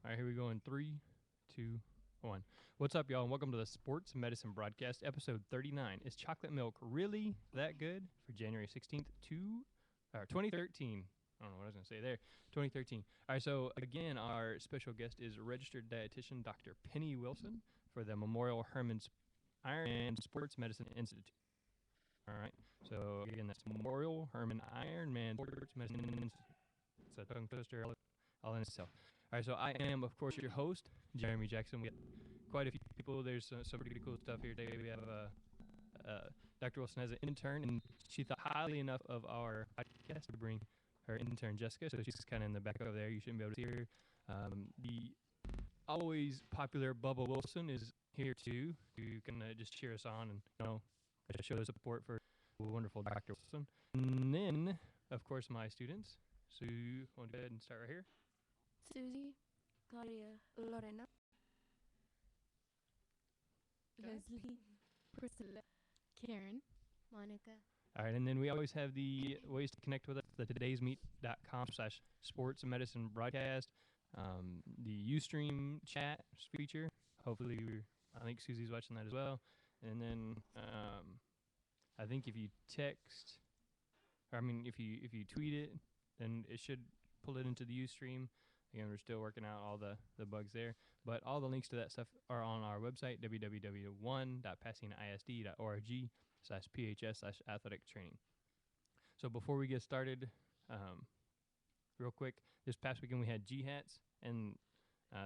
All right, here we go in 3, 2, 1. What's up, y'all, and welcome to the Sports Medicine Broadcast, episode 39. Is chocolate milk really that good? For January 16th, 2013. I don't know what I was going to say there. 2013. All right, so again, our special guest is registered dietitian Dr. Penny Wilson for the Memorial Hermann Ironman Sports Medicine Institute. All right, so again, that's Memorial Hermann Ironman Sports Medicine Institute. It's a tongue twister all in itself. All right, so I am, of course, your host, Jeremy Jackson. We got quite a few people. There's some pretty cool stuff here today. We have Dr. Wilson has an intern, and she thought highly enough of our podcast to bring her intern, Jessica. So she's kind of in the back over there. You shouldn't be able to see her. The always popular Bubba Wilson is here too, who can just cheer us on and just show the support for wonderful Dr. Wilson. And then, of course, my students. So you want to go ahead and start right here? Susie, Claudia, Lorena, Leslie, Priscilla, Karen, Monica. All right, and then we always have the ways to connect with us, the todaysmeet.com/sports medicine broadcast, the Ustream chat feature. Hopefully, I think Susie's watching that as well. And then I think if you text, if you tweet it, then it should pull it into the Ustream. Again, we're still working out all the bugs there. But all the links to that stuff are on our website, www.passaneisd.org/phs/athletic training. So before we get started, real quick, this past weekend we had G-Hats, and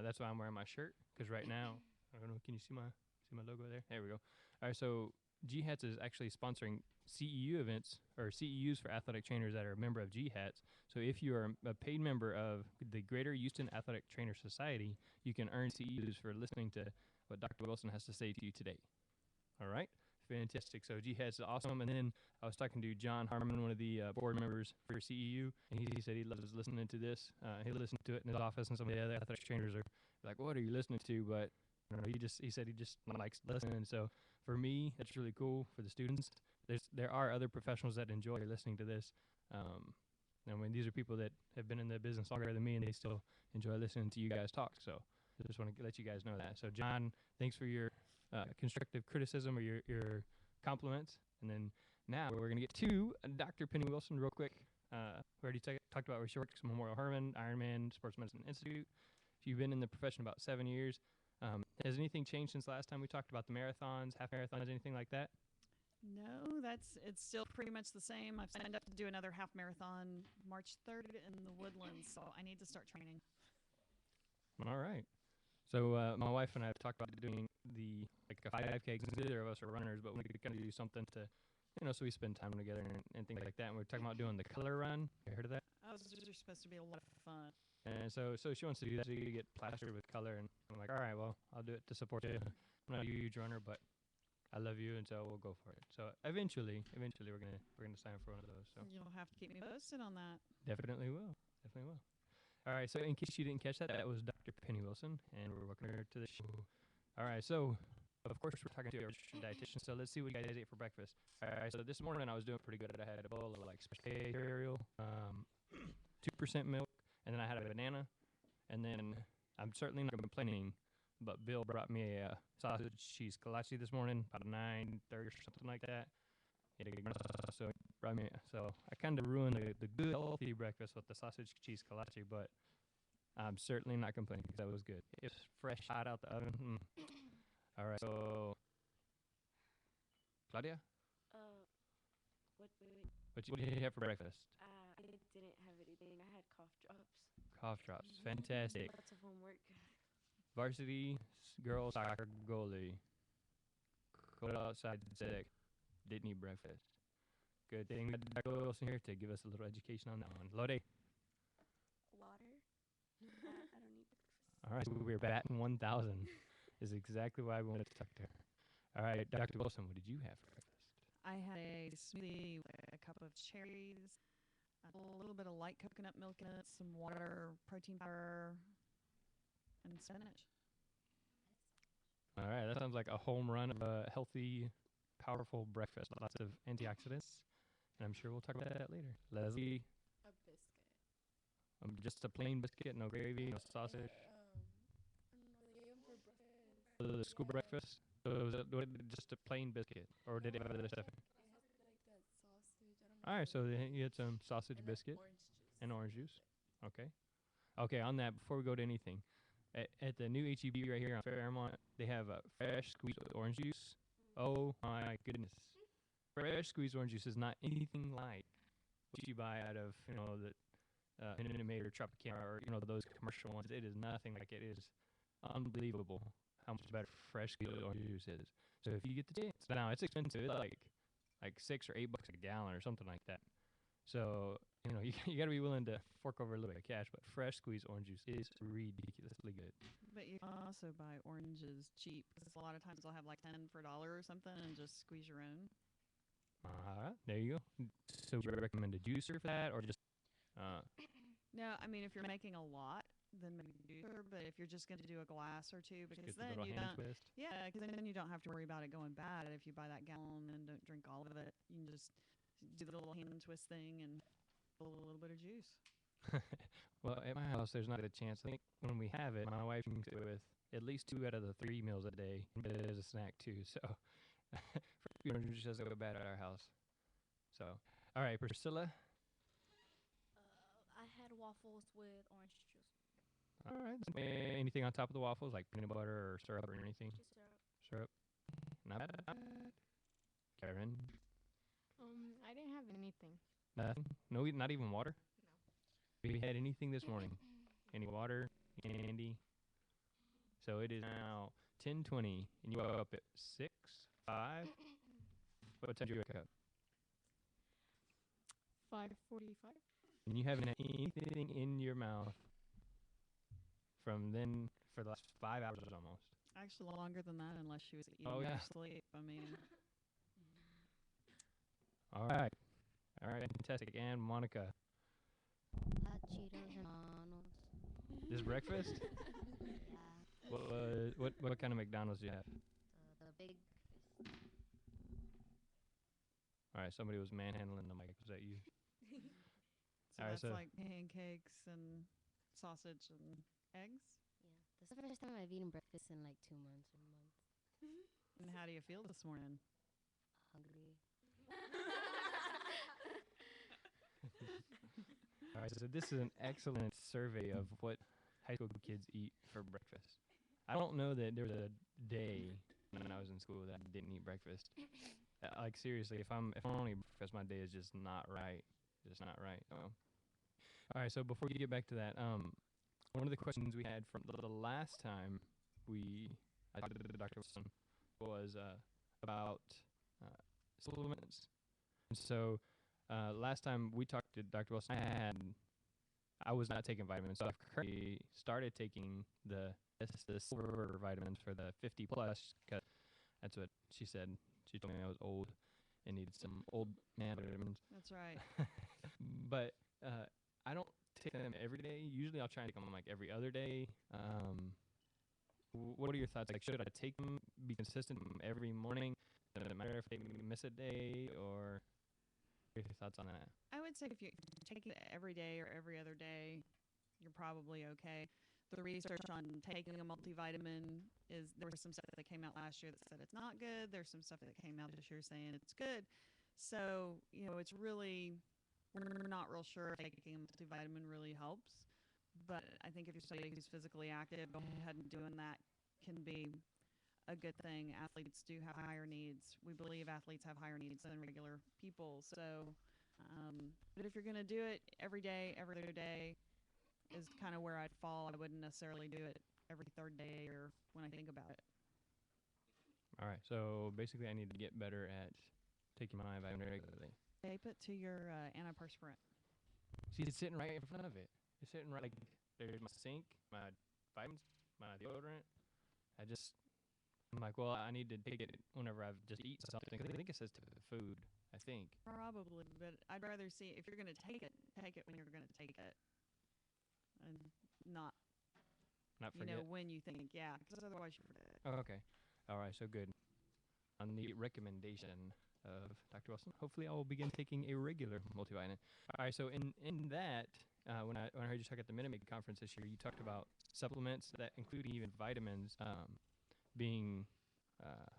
that's why I'm wearing my shirt, because right now, I don't know, can you see my logo there? There we go. All right, so G-Hats is actually sponsoring CEU events, or CEUs for athletic trainers that are a member of G-Hats. So if you are a paid member of the Greater Houston Athletic Trainer Society, you can earn CEUs for listening to what Dr. Wilson has to say to you today. All right? Fantastic. So G-Hats is awesome. And then I was talking to John Harmon, one of the board members for CEU, and he said he loves listening to this. He listens to it in his office, and some of the other athletic trainers are like, what are you listening to? But he said he just likes listening. So for me, that's really cool. For the students, there are other professionals that enjoy listening to this. These are people that have been in the business longer than me, and they still enjoy listening to you guys talk. So I just want to let you guys know that. So John, thanks for your constructive criticism or your compliments. And then now we're going to get to Dr. Penny Wilson real quick. We already talked about where she works, Memorial Hermann Ironman Sports Medicine Institute. If you've been in the profession about 7 years, has anything changed since last time we talked about the marathons, half marathons, anything like that? No, it's still pretty much the same. I've signed up to do another half marathon March 3rd in the Woodlands, so I need to start training. All right. So my wife and I have talked about doing a 5K, because neither of us are runners, but we could kind of do something to, so we spend time together and things like that. And we're talking about doing the color run. You heard of that? Oh, those are supposed to be a lot of fun. And so she wants to do that. So you get plastered with color, and I'm like, all right, well, I'll do it to support you. I'm not a huge runner, but I love you, and so we'll go for it. So eventually, we're gonna sign up for one of those. So you'll have to keep me posted on that. Definitely will. All right. So in case you didn't catch that, that was Dr. Penny Wilson, and we're welcoming her to the show. All right. So of course we're talking to our dietitian. So let's see what you guys ate for breakfast. All right. So this morning I was doing pretty good. I had a bowl of cereal, 2% milk, and then I had a banana, and then I'm certainly not complaining. But Bill brought me a sausage cheese kolache this morning, about 9:30 or something like that. So brought me. So I kind of ruined the good healthy breakfast with the sausage cheese kolache, but I'm certainly not complaining because that was good. It's fresh, hot out the oven. All right. So Claudia, what did you have for breakfast? I didn't have anything. I had cough drops. Cough drops, fantastic. Lots of homework. Varsity girls soccer goalie. Go outside sick. Didn't eat breakfast. Good thing we had Dr. Wilson here to give us a little education on that one. Lode. Water. I don't need breakfast. All right, so we're batting 1,000. Is exactly why we wanted to talk to her. All right, Dr. Wilson, what did you have for breakfast? I had a smoothie with a cup of cherries, a little bit of light coconut milk in it, some water, protein powder, and spinach. All right, that sounds like a home run of a healthy, powerful breakfast. Lots of antioxidants, and I'm sure we'll talk about that later. Leslie? A biscuit. Just a plain biscuit, no gravy, no sausage? the school breakfast? So was it just a plain biscuit, or did it have other stuff? All right, so you had some sausage biscuit and orange juice. Okay. Okay, on that, before we go to anything, at the new HEB right here on Fairmont, they have a fresh squeezed orange juice. Oh my goodness. Fresh squeezed orange juice is not anything like what you buy out of, the Minute Maid or Tropicana or, those commercial ones. It is nothing like it. It is unbelievable how much better fresh squeezed orange juice is. So if you get the chance, now it's expensive. It's like $6 or $8 a gallon or something like that. So, you got to be willing to fork over a little bit of cash, but fresh squeezed orange juice is ridiculously good. But you can also buy oranges cheap because a lot of times they'll have like 10 for $1 or something and just squeeze your own. There you go. So would you recommend a juicer for that, or just? No, I mean if you're making a lot, then maybe juicer. But if you're just going to do a glass or two, because get the then little you hand don't. twist. Yeah, because then you don't have to worry about it going bad if you buy that gallon and don't drink all of it. You can just do the little hand twist thing and a little bit of juice. Well, at my house, there's not a chance. I think when we have it, my wife drinks it with at least 2 out of the 3 meals a day, but it is a snack too. So, just doesn't go bad at our house. So, all right, Priscilla. I had waffles with orange juice. All right. Anything on top of the waffles, like peanut butter or syrup or anything? Just syrup. Syrup. Not bad. Karen. I didn't have anything. Nothing. No, not even water. No. We had anything this morning? Any water? Candy? So it is now 10:20, and you woke up at 6, 5. What time did you wake up? 5:45. And you haven't had anything in your mouth from then for the last 5 hours almost. Actually, longer than that, unless she was eating Oh, yeah. or sleep. I mean, All right. All right, fantastic. And Monica, Hot Cheetos and McDonald's. this breakfast? Yeah. What kind of McDonald's do you have? The big. All right, somebody was manhandling the mic. Was that you? so All right, that's so- like pancakes and sausage and eggs. Yeah. This is the first time I've eaten breakfast in like 2 months or a month. And how do you feel this morning? Hungry. All right, so this is an excellent survey of what high school kids eat for breakfast. I don't know that there was a day when I was in school that I didn't eat breakfast. Like seriously, if I'm only breakfast, my day is just not right. Just not right. All right, so before you get back to that, one of the questions we had from the last time I talked to Dr. Wilson was about supplements. And so last time we talked to Dr. Wilson, I was not taking vitamins, so I've currently started taking the silver vitamins for the 50 plus, because that's what she said. She told me I was old and needed some old man vitamins. That's right. But I don't take them every day. Usually I'll try and take them like every other day. What are your thoughts? Like, should I take them, be consistent every morning? Does it matter if they miss a day, or what are your thoughts on that? I would say if you take it every day or every other day, you're probably okay. The research on taking a multivitamin is, there was some stuff that came out last year that said it's not good. There's some stuff that came out this year saying it's good. So, it's really, we're not real sure if taking a multivitamin really helps. But I think if you're somebody who's physically active, going ahead and doing that can be a good thing. Athletes do have higher needs. We believe athletes have higher needs than regular people. So, but if you're going to do it every day, every other day is kind of where I'd fall. I wouldn't necessarily do it every third day or when I think about it. All right, so basically I need to get better at taking my vitamin regularly. Tape it to your antiperspirant. See, it's sitting right in front of it. It's sitting right, like, there's my sink, my vitamins, my deodorant. I'm like, well, I need to take it whenever I've just eaten something. 'Cause I think it says to the food, I think. Probably, but I'd rather see, if you're going to take it when you're going to take it. And not, Not forget. when you think, yeah, because otherwise you forget. Oh, okay. All right, so good. On the recommendation of Dr. Wilson, hopefully I will begin taking a regular multivitamin. All right, so in that, when I heard you talk at the Minute Maid conference this year, you talked about supplements that include even vitamins. being uh,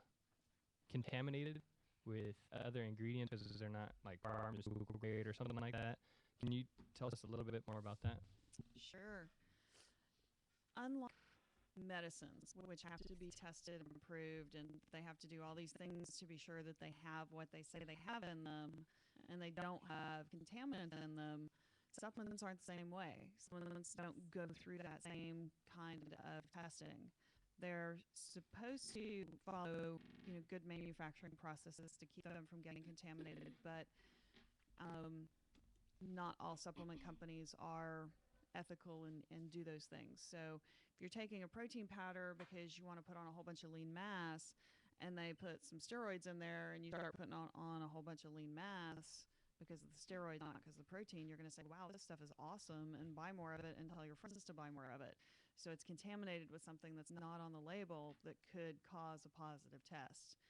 contaminated with other ingredients because they're not like pharmaceutical grade or something like that. Can you tell us a little bit more about that? Sure. Unlike medicines, which have to be tested and approved, and they have to do all these things to be sure that they have what they say they have in them, and they don't have contaminants in them, supplements aren't the same way. Supplements don't go through that same kind of testing. They're supposed to follow, good manufacturing processes to keep them from getting contaminated, but not all supplement companies are ethical and do those things. So if you're taking a protein powder because you want to put on a whole bunch of lean mass and they put some steroids in there and you start putting on a whole bunch of lean mass because of the steroid, not because of the protein, you're going to say, wow, this stuff is awesome, and buy more of it and tell your friends to buy more of it. So it's contaminated with something that's not on the label that could cause a positive test.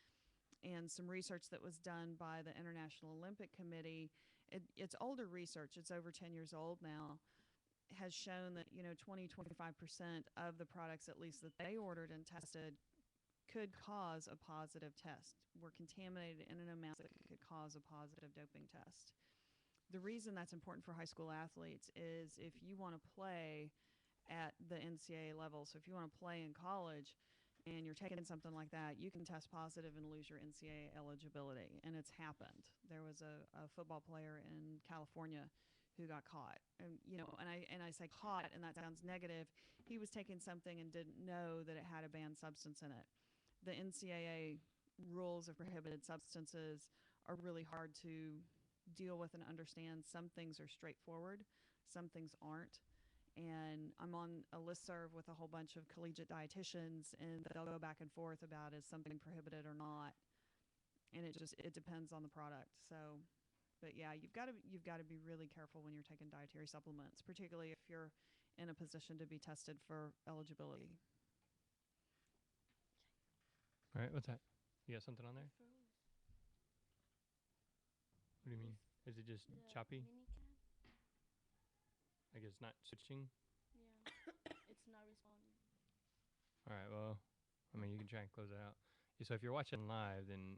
And some research that was done by the International Olympic Committee, it's older research, it's over 10 years old now, has shown that 20-25% of the products, at least that they ordered and tested, could cause a positive test, were contaminated in an amount that could cause a positive doping test. The reason that's important for high school athletes is if you want to play at the NCAA level, so if you want to play in college and you're taking something like that, you can test positive and lose your NCAA eligibility, and it's happened. There was a football player in California who got caught, and I say caught, and that sounds negative. He was taking something and didn't know that it had a banned substance in it. The NCAA rules of prohibited substances are really hard to deal with and understand. Some things are straightforward, some things aren't. And I'm on a listserv with a whole bunch of collegiate dietitians, and they'll go back and forth about is something prohibited or not. And it depends on the product. So, but yeah, you've got to be really careful when you're taking dietary supplements, particularly if you're in a position to be tested for eligibility. All right, what's that? You got something on there? What do you mean? Is it just choppy? Like it's not switching? Yeah. It's not responding. All right, well, I mean, you can try and close it out. Yeah, so if you're watching live, then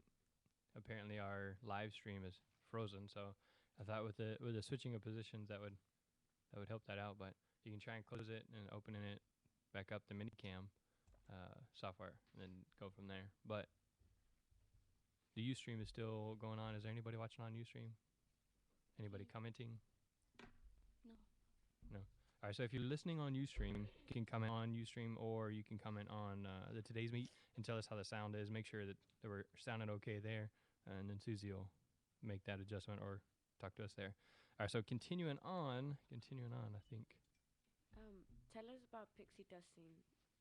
apparently our live stream is frozen. So I thought with the switching of positions that would help that out. But you can try and close it and opening it back up the Minicam software and then go from there. But the Ustream is still going on. Is there anybody watching on Ustream? Anybody commenting? No. All right, so if you're listening on Ustream, you can comment on Ustream, or you can comment on the Today's Meet and tell us how the sound is. Make sure that we're sounding okay there, and then Susie will make that adjustment or talk to us there. All right, so continuing on, I think. Tell us about pixie dusting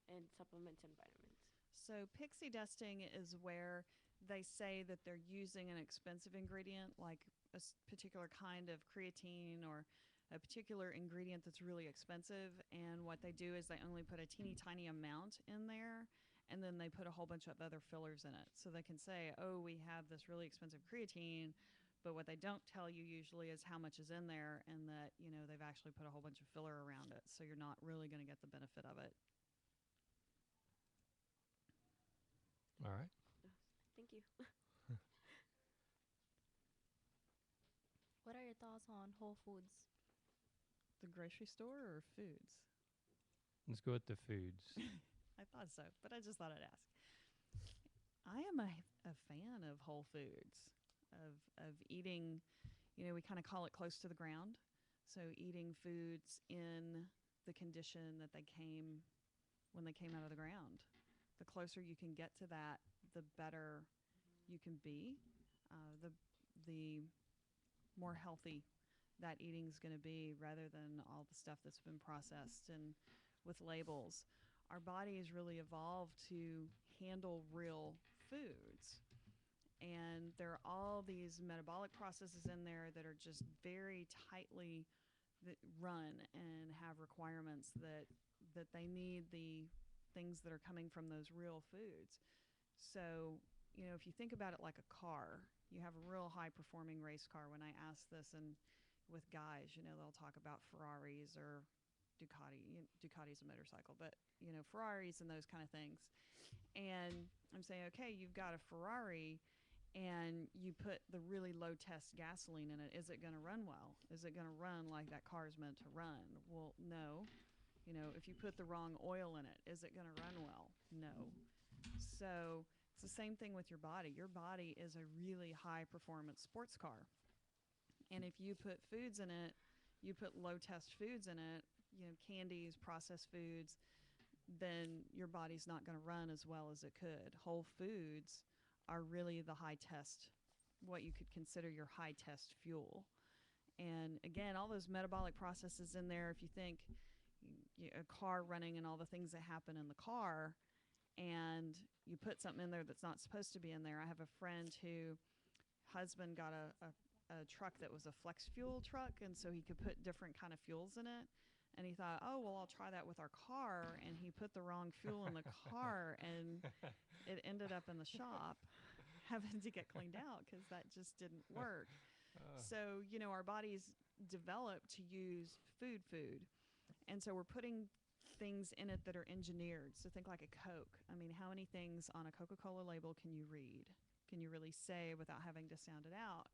and supplements and vitamins. So pixie dusting is where they say that they're using an expensive ingredient, like a particular kind of creatine or a particular ingredient that's really expensive, and what they do is they only put a teeny tiny amount in there, and then they put a whole bunch of other fillers in it. So they can say, oh, we have this really expensive creatine, but what they don't tell you usually is how much is in there, and that they've actually put a whole bunch of filler around it, so you're not really going to get the benefit of it. All right. Thank you. What are your thoughts on Whole Foods? The grocery store or foods? Let's go with the foods. I thought so, but I just thought I'd ask. I am a fan of Whole Foods, of eating, we kind of call it close to the ground. So eating foods in the condition that they came when they came out of the ground. The closer you can get to that, the better you can be. The more healthy that eating is going to be, rather than all the stuff that's been processed and with labels. Our body has really evolved to handle real foods. And there are all these metabolic processes in there that are just very tightly run and have requirements that they need the things that are coming from those real foods. So, if you think about it like a car, you have a real high-performing race car. When I ask this, and with guys, they'll talk about Ferraris or Ducati's a motorcycle, but Ferraris and those kind of things. And I'm saying, okay, you've got a Ferrari and you put the really low test gasoline in it. Is it going to run well? Is it going to run like that car is meant to run? Well, no. If you put the wrong oil in it, is it going to run well? No. So it's the same thing with your body. Your body is a really high performance sports car. And if you put foods in it, you put low test foods in it, candies, processed foods, then your body's not going to run as well as it could. Whole foods are really the high test, what you could consider your high test fuel. And again, all those metabolic processes in there, if you think a car running and all the things that happen in the car, and you put something in there that's not supposed to be in there. I have a friend who husband got a truck that was a flex fuel truck, and so he could put different kind of fuels in it. And he thought, oh, well, I'll try that with our car. And he put the wrong fuel in the car, and it ended up in the shop having to get cleaned out because that just didn't work. So, our bodies developed to use food. And so we're putting things in it that are engineered. So think like a Coke. I mean, how many things on a Coca-Cola label can you read? Can you really say without having to sound it out?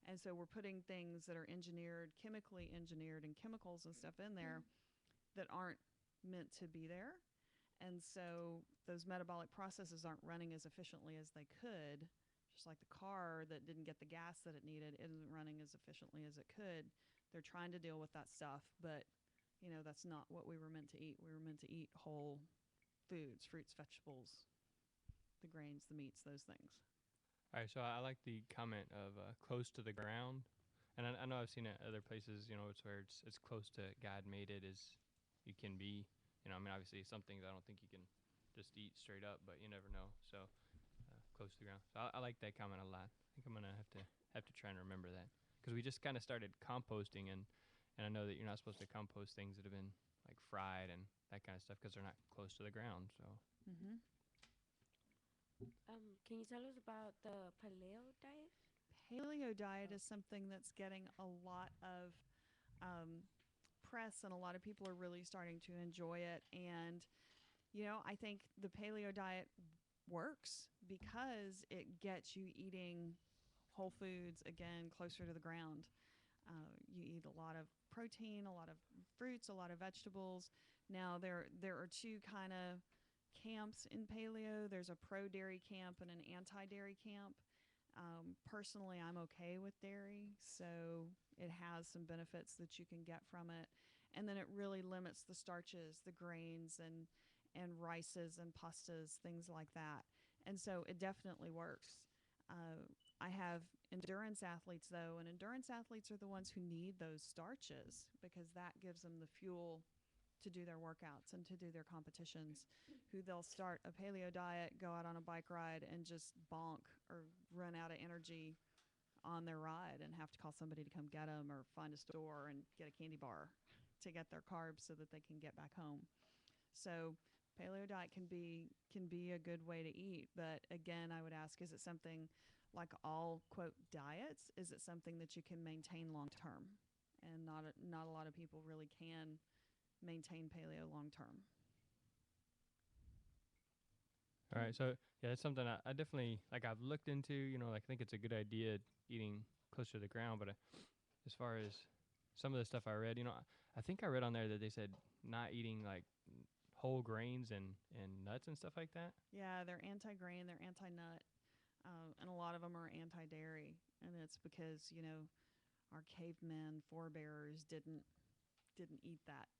And so we're putting things that are engineered, chemically engineered, and chemicals and stuff in there that aren't meant to be there. And so those metabolic processes aren't running as efficiently as they could, just like the car that didn't get the gas that it needed isn't running as efficiently as it could. They're trying to deal with that stuff, but, that's not what we were meant to eat. We were meant to eat whole foods, fruits, vegetables, the grains, the meats, those things. All right, so I like the comment of close to the ground, and I know I've seen it other places. It's where it's close to God made it as you can be. Obviously some things I don't think you can just eat straight up, but you never know. So close to the ground. So I like that comment a lot. I think I'm gonna have to try and remember that because we just kind of started composting, and I know that you're not supposed to compost things that have been like fried and that kind of stuff because they're not close to the ground. So. Mm-hmm. Can you tell us about the paleo diet? Paleo diet is something that's getting a lot of press, and a lot of people are really starting to enjoy it. And, I think the paleo diet works because it gets you eating whole foods, again, closer to the ground. You eat a lot of protein, a lot of fruits, a lot of vegetables. Now, there are two kind of camps in paleo. There's a pro-dairy camp and an anti-dairy camp. Personally, I'm okay with dairy, so it has some benefits that you can get from it. And then it really limits the starches, the grains, and rices and pastas, things like that. And so it definitely works. I have endurance athletes, though, and endurance athletes are the ones who need those starches because that gives them the fuel to do their workouts and to do their competitions, who they'll start a paleo diet, go out on a bike ride, and just bonk or run out of energy on their ride and have to call somebody to come get them or find a store and get a candy bar to get their carbs so that they can get back home. So paleo diet can be a good way to eat, but again, I would ask, is it something like all, quote, diets? Is it something that you can maintain long term? And not a lot of people really can maintain paleo long term. All right, so yeah, that's something I definitely I've looked into. I think it's a good idea eating closer to the ground. But as far as some of the stuff I read, I think I read on there that they said not eating like whole grains and nuts and stuff like that. Yeah, they're anti-grain, they're anti-nut, and a lot of them are anti-dairy, and it's because our caveman forebears didn't eat that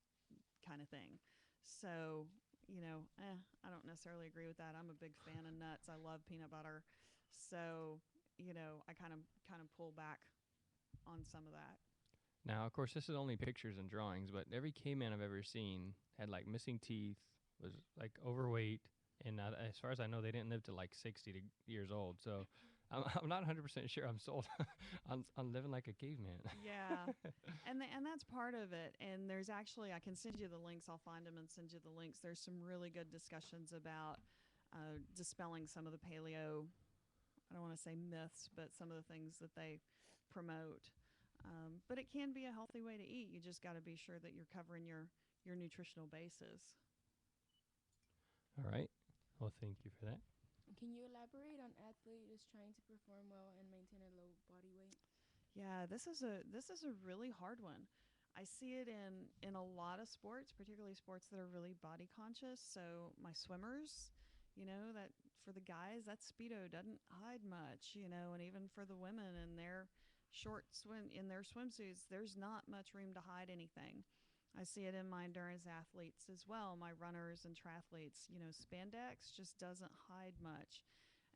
kind of thing. So, I don't necessarily agree with that. I'm a big fan of nuts. I love peanut butter. So, I kind of pull back on some of that. Now, of course, this is only pictures and drawings, but every caveman I've ever seen had like missing teeth, was like overweight, and as far as I know, they didn't live to like 60 years old. So I'm not 100% sure I'm sold on living like a caveman. Yeah, and that's part of it. And there's actually, I can send you the links. I'll find them and send you the links. There's some really good discussions about dispelling some of the paleo, I don't want to say myths, but some of the things that they promote. But it can be a healthy way to eat. You just got to be sure that you're covering your your nutritional basis. All right. Well, thank you for that. Can you elaborate on athletes trying to perform well and maintain a low body weight? Yeah, this is a really hard one. I see it in a lot of sports, particularly sports that are really body conscious. So my swimmers, that for the guys, that speedo doesn't hide much, and even for the women in their swimsuits, there's not much room to hide anything. I see it in my endurance athletes as well, my runners and triathletes. Spandex just doesn't hide much.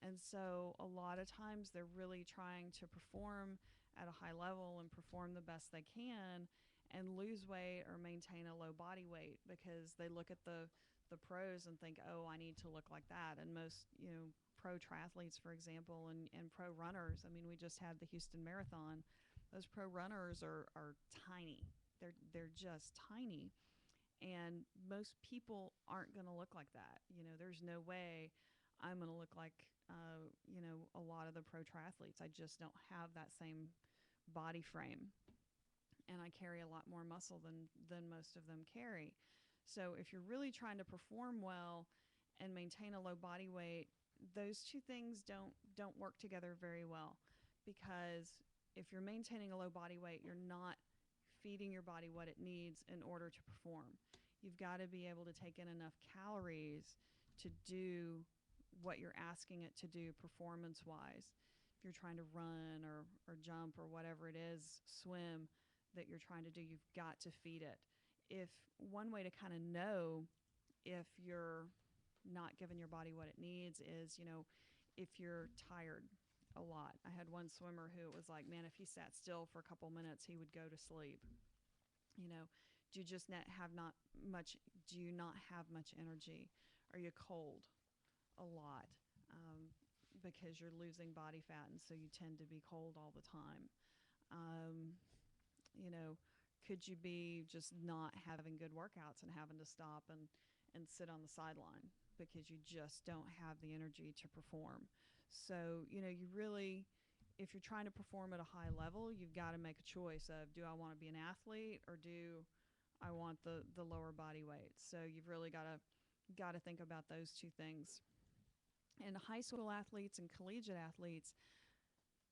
And so a lot of times they're really trying to perform at a high level and perform the best they can and lose weight or maintain a low body weight because they look at the pros and think, oh, I need to look like that. And most, pro triathletes, for example, and pro runners, I mean, we just had the Houston Marathon. Those pro runners are tiny. They're just tiny. And most people aren't going to look like that. There's no way I'm going to look like, a lot of the pro triathletes. I just don't have that same body frame. And I carry a lot more muscle than most of them carry. So if you're really trying to perform well and maintain a low body weight, those two things don't work together very well, because if you're maintaining a low body weight, you're not feeding your body what it needs in order to perform. You've got to be able to take in enough calories to do what you're asking it to do performance-wise. If you're trying to run or jump or whatever it is, swim, that you're trying to do, you've got to feed it. If one way to kind of know if you're not giving your body what it needs is, if you're tired a lot. I had one swimmer who it was like, man, if he sat still for a couple minutes, he would go to sleep. Do you just not have much energy? Are you cold a lot? Because you're losing body fat, and so you tend to be cold all the time. Could you be just not having good workouts and having to stop and sit on the sideline because you just don't have the energy to perform? So, you really, if you're trying to perform at a high level, you've got to make a choice of, do I want to be an athlete or do I want the lower body weight? So you've really got to think about those two things. And high school athletes and collegiate athletes,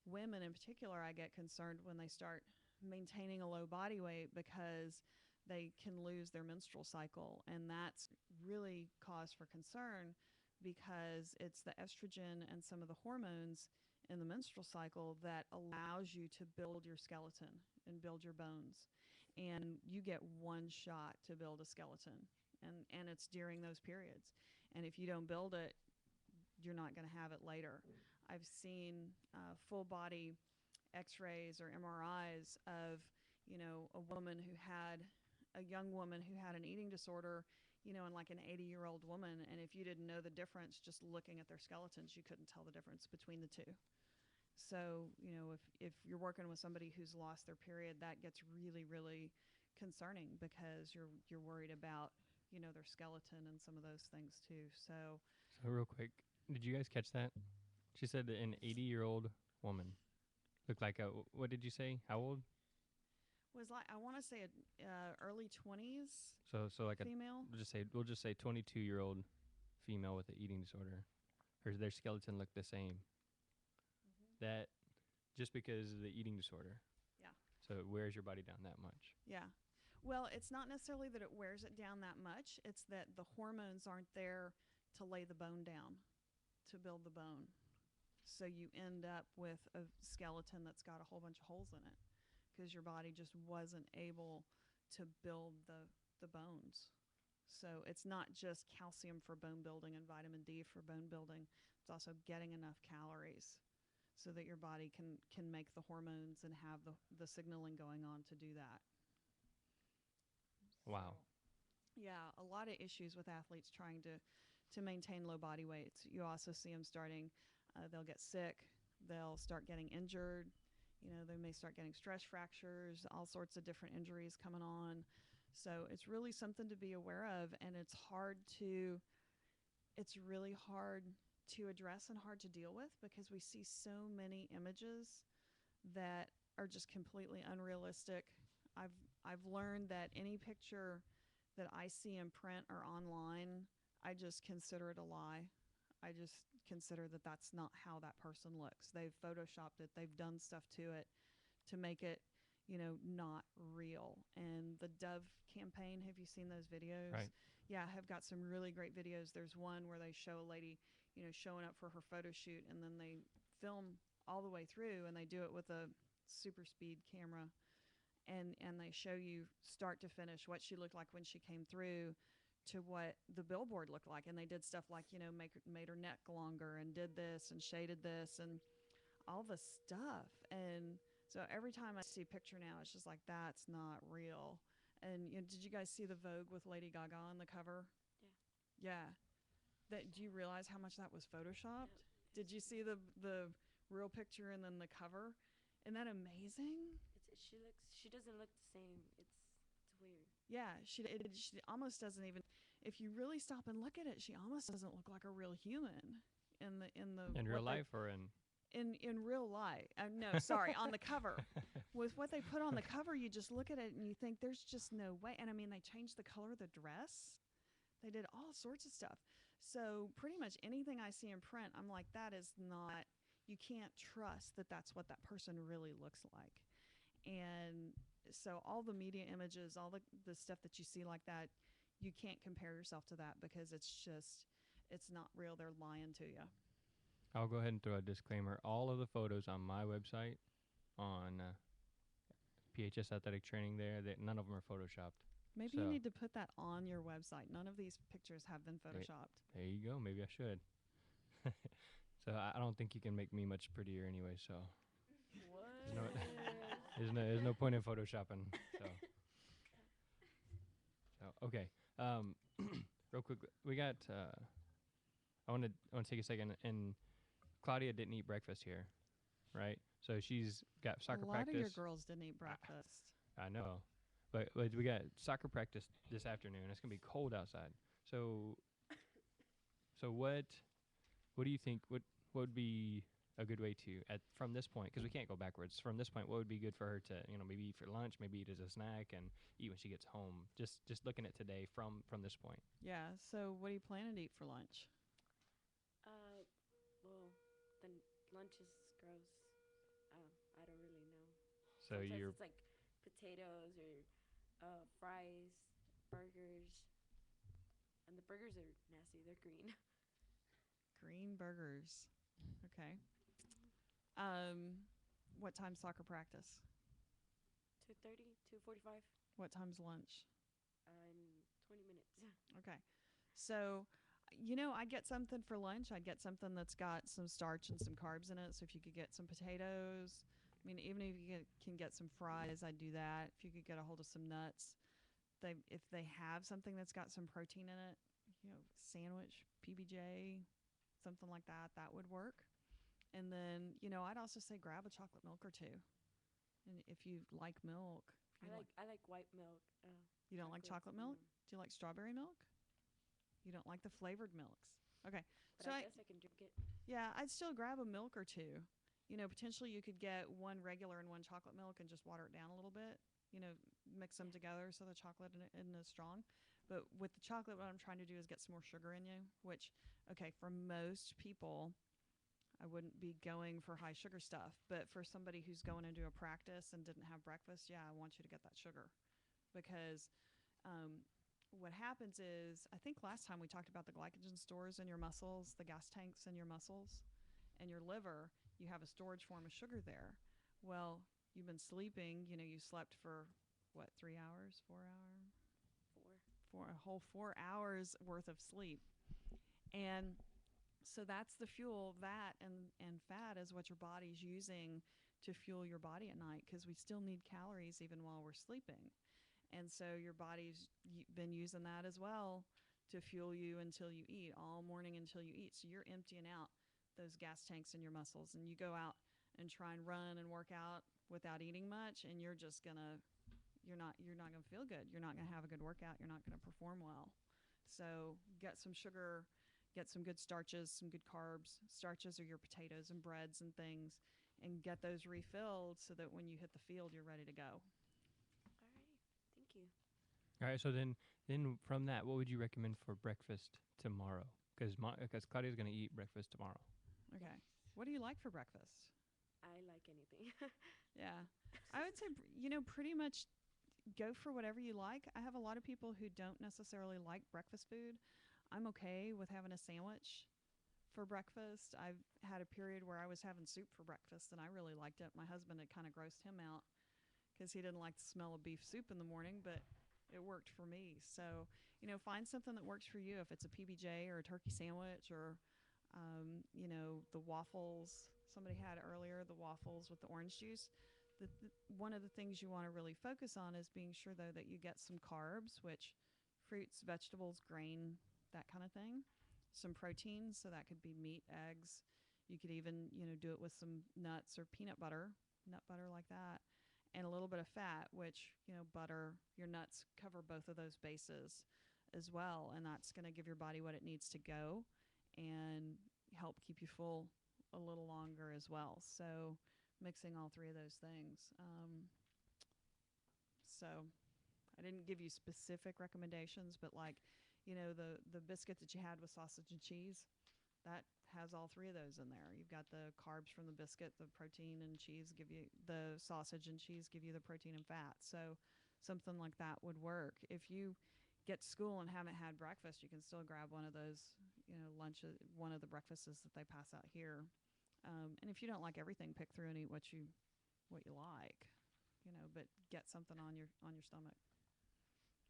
women in particular, I get concerned when they start maintaining a low body weight because they can lose their menstrual cycle. And that's really cause for concern because it's the estrogen and some of the hormones in the menstrual cycle that allows you to build your skeleton and build your bones. And you get one shot to build a skeleton, and it's during those periods. And if you don't build it, you're not going to have it later. I've seen full body x-rays or MRIs of, a young woman who had an eating disorder, and like an 80-year-old woman. And if you didn't know the difference just looking at their skeletons, you couldn't tell the difference between the two. So, if you're working with somebody who's lost their period, that gets really, really concerning because you're worried about, their skeleton and some of those things too. So real quick, did you guys catch that? She said that an 80-year-old woman looked like what did you say? How old? was like, I want to say early 20s. So like female. We'll just say 22-year-old female with an eating disorder. Their skeleton looked the same. That just because of the eating disorder. Yeah. So it wears your body down that much. Yeah. Well, it's not necessarily that it wears it down that much. It's that the hormones aren't there to lay the bone down, to build the bone. So you end up with a skeleton that's got a whole bunch of holes in it because your body just wasn't able to build the bones. So it's not just calcium for bone building and vitamin D for bone building. It's also getting enough calories so that your body can make the hormones and have the signaling going on to do that. Wow. So, yeah, a lot of issues with athletes trying to maintain low body weights. You also see them starting, they'll get sick, they'll start getting injured, they may start getting stress fractures, all sorts of different injuries coming on. So it's really something to be aware of, and it's really hard to address and hard to deal with because we see so many images that are just completely unrealistic. I've learned that any picture that I see in print or online, I just consider it a lie. I just consider that that's not how that person looks. They've photoshopped it. They've done stuff to it to make it, not real. And the Dove campaign, have you seen those videos? Right. Yeah, I have got some really great videos. There's one where they show a lady, showing up for her photo shoot, and then they film all the way through, and they do it with a super speed camera, and they show you start to finish what she looked like when she came through to what the billboard looked like. And they did stuff like, made her neck longer and did this and shaded this and all the stuff. And so every time I see a picture now, it's just like, that's not real. And did you guys see the Vogue with Lady Gaga on the cover? Yeah. Do you realize how much that was photoshopped? Did you see the real picture and then the cover? Isn't that amazing? She doesn't look the same. It's weird. Yeah, she almost doesn't even. If you really stop and look at it, she almost doesn't look like a real human in real life or in real life. No, sorry, on the cover. With what they put on the cover, you just look at it and you think there's just no way. And I mean, they changed the color of the dress. They did all sorts of stuff. So pretty much anything I see in print, I'm like, that is not. You can't trust that that's what that person really looks like. And so all the media images, all the stuff that you see like that, you can't compare yourself to that because it's not real. They're lying to you. I'll go ahead and throw a disclaimer. All of the photos on my website, on PHS Athletic Training that none of them are photoshopped. Maybe you need to put that on your website. None of these pictures have been photoshopped. There you go. Maybe I should. So I don't think you can make me much prettier anyway, so. What? There's no point in photoshopping. So okay. Real quick, we got. I want to take a second, and Claudia didn't eat breakfast here, right? So she's got soccer practice. A lot of your girls didn't eat breakfast. I know, but we got soccer practice this afternoon. It's gonna be cold outside. So what do you think? What would be a good way to from this point, because we can't go backwards. From this point, what would be good for her to maybe eat for lunch, maybe eat as a snack, and eat when she gets home? Just looking at today from this point. Yeah. So what are you planning to eat for lunch? Well, then lunch is gross. I don't really know. So Sometimes you're it's like potatoes or fries, burgers, and the burgers are nasty. They're green. Green burgers. Okay. What time's soccer practice? 2:30, 2:45. What time's lunch? 20 minutes. Okay. So, I'd get something for lunch. I'd get something that's got some starch and some carbs in it. So if you could get some potatoes, even if you can get some fries, I'd do that. If you could get a hold of some nuts, if they have something that's got some protein in it, sandwich, PBJ, something like that, that would work. And then, I'd also say grab a chocolate milk or two. And if you like milk. I like white milk. You don't like chocolate milk? Do you like strawberry milk? You don't like the flavored milks? Okay. But so I guess I can drink it. Yeah, I'd still grab a milk or two. Potentially you could get one regular and one chocolate milk and just water it down a little bit. Mix them together so the chocolate isn't as strong. But with the chocolate, what I'm trying to do is get some more sugar in you, which, okay, for most people, I wouldn't be going for high sugar stuff. But for somebody who's going into a practice and didn't have breakfast, yeah, I want you to get that sugar. Because what happens is, I think last time we talked about the glycogen stores in your muscles, the gas tanks in your muscles, and your liver, you have a storage form of sugar there. Well, you've been sleeping, you slept for, 3 hours, 4 hours? For a whole 4 hours worth of sleep. And so that's the fuel, that and fat is what your body's using to fuel your body at night, because we still need calories even while we're sleeping. And so your body's been using that as well to fuel you until you eat, all morning until you eat. So you're emptying out those gas tanks in your muscles, and you go out and try and run and work out without eating much, and you're not going to feel good. You're not going to have a good workout. You're not going to perform well. So get some sugar, get some good starches, some good carbs. Starches are your potatoes and breads and things, and get those refilled so that when you hit the field, you're ready to go. All right. Thank you. All right. So then Then from that, what would you recommend for breakfast tomorrow? Because Claudia's going to eat breakfast tomorrow. Okay. What do you like for breakfast? I like anything. Yeah. I would say, pretty much go for whatever you like. I have a lot of people who don't necessarily like breakfast food. I'm okay with having a sandwich for breakfast. I've had a period where I was having soup for breakfast and I really liked it. My husband had kind of grossed him out because he didn't like the smell of beef soup in the morning, but it worked for me. So, find something that works for you. If it's a PBJ or a turkey sandwich or, the waffles somebody had earlier, the waffles with the orange juice. One of the things you want to really focus on is being sure, though, that you get some carbs, which fruits, vegetables, grain, that kind of thing. Some protein, so that could be meat, eggs. You could even, do it with some nuts or peanut butter, nut butter like that, and a little bit of fat, which, butter, your nuts cover both of those bases as well, and that's going to give your body what it needs to go and help keep you full a little longer as well. So mixing all three of those things. So I didn't give you specific recommendations, but the biscuit that you had with sausage and cheese, that has all three of those in there. You've got the carbs from the biscuit, the protein and cheese give you the sausage and cheese give you the protein and fat. So something like that would work. If you get to school and haven't had breakfast, you can still grab one of those, lunches, one of the breakfasts that they pass out here. And if you don't like everything, pick through and eat what you like, but get something on your stomach.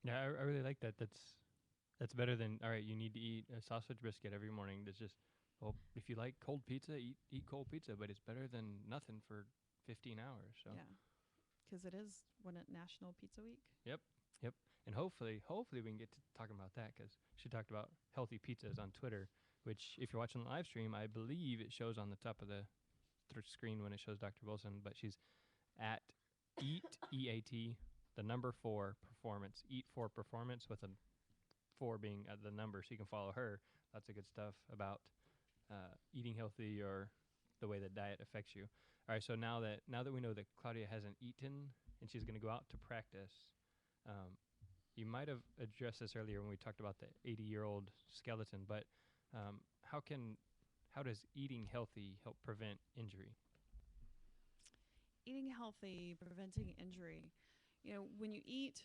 Yeah, I really like that. That's better than, all right, you need to eat a sausage biscuit every morning. That's just, well, if you like cold pizza, eat cold pizza, but it's better than nothing for 15 hours. So. Yeah, because it is National Pizza Week. Yep. And hopefully we can get to talking about that, because she talked about healthy pizzas on Twitter, which if you're watching the live stream, I believe it shows on the top of the screen when it shows Dr. Wilson, but she's at Eat, E-A-T, the number 4 performance, Eat for Performance, with a 4 being the number, so you can follow her. Lots of good stuff about eating healthy or the way that diet affects you. All right, so now that we know that Claudia hasn't eaten and she's going to go out to practice, you might have addressed this earlier when we talked about the 80-year-old skeleton, but how does eating healthy help prevent injury? Eating healthy, preventing injury. When you eat,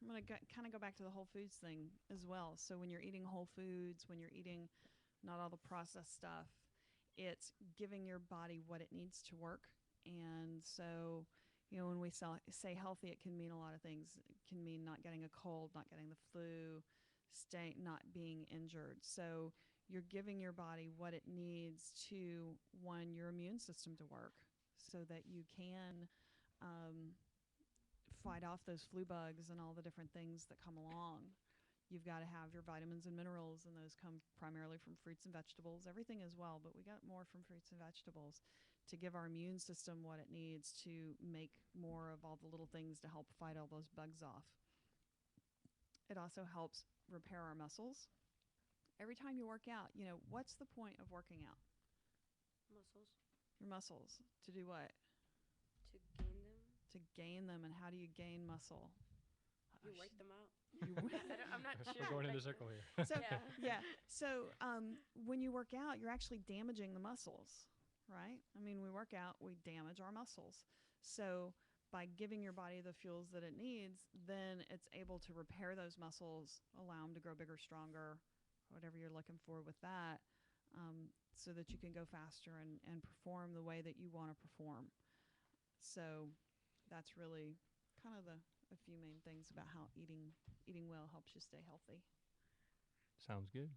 I'm going to kind of go back to the whole foods thing as well. So when you're eating whole foods, when you're eating not all the processed stuff, it's giving your body what it needs to work. And so, when we say healthy, it can mean a lot of things. It can mean not getting a cold, not getting the flu, not being injured. So you're giving your body what it needs to, your immune system to work so that you can fight off those flu bugs and all the different things that come along. You've got to have your vitamins and minerals, and those come primarily from fruits and vegetables, everything as well, but we got more from fruits and vegetables to give our immune system what it needs to make more of all the little things to help fight all those bugs off. It also helps repair our muscles. Every time you work out, what's the point of working out? Muscles. Your muscles. To do what? To gain them. To gain them. And how do you gain muscle? You work them out. I'm not sure. We're going in a circle here. So, yeah. So when you work out, you're actually damaging the muscles, right? I mean, we work out, we damage our muscles. So by giving your body the fuels that it needs, then it's able to repair those muscles, allow them to grow bigger, stronger, whatever you're looking for with that, so that you can go faster and perform the way that you want to perform. So that's really kind of a few main things about how eating well helps you stay healthy. Sounds good.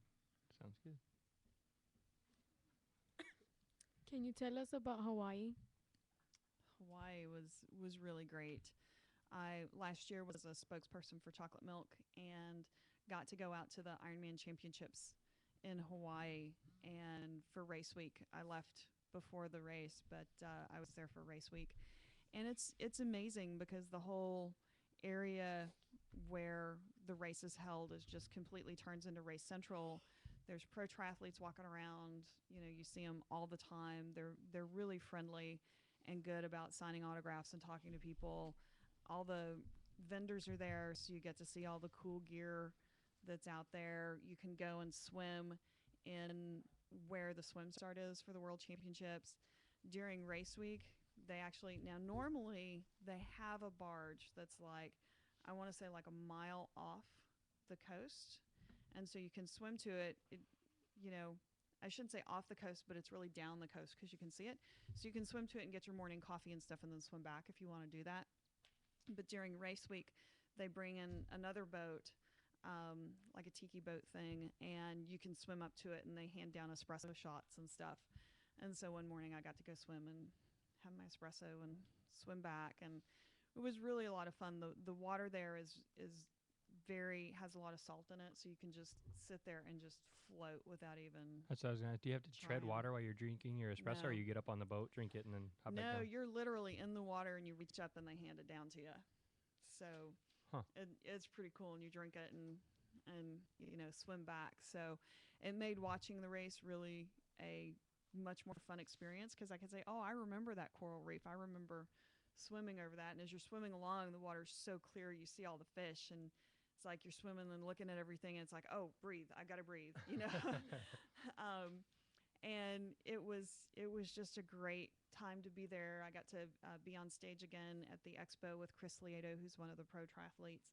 Can you tell us about Hawaii? Hawaii was really great. I last year was a spokesperson for Chocolate Milk and got to go out to the Ironman Championships in Hawaii. And for race week, I left before the race, but I was there for race week. And it's amazing because the whole area where the race is held is just completely turns into Race Central. There's pro triathletes walking around. You see them all the time. They're really friendly and good about signing autographs and talking to people. All the vendors are there, so you get to see all the cool gear that's out there. You can go and swim in where the swim start is for the World Championships. During race week, they actually, now normally they have a barge that's like, I want to say like a mile off the coast. And so you can swim to it, you know, I shouldn't say off the coast, but it's really down the coast because you can see it. So you can swim to it and get your morning coffee and stuff and then swim back if you want to do that. But during race week, they bring in another boat, like a tiki boat thing, and you can swim up to it and they hand down espresso shots and stuff. And so one morning I got to go swim and have my espresso and swim back, and it was really a lot of fun. The water there is has a lot of salt in it, so you can just sit there and just float without even. That's what I was gonna. Do you have to tread Trying. water while you're drinking your espresso, or No. you get up on the boat, drink it, and then hop back No, down? you're literally in the water and you reach up and they hand it down to you. So Huh. it's pretty cool, and you drink it and you know, swim back. So it made watching the race really a much more fun experience because I could say, oh, I remember that coral reef. I remember swimming over that. And as you're swimming along, the water's so clear, you see all the fish, and it's like you're swimming and looking at everything, and it's like, oh, breathe. I gotta breathe, you know. And it was just a great time to be there. I got to be on stage again at the expo with Chris Lieto, who's one of the pro triathletes,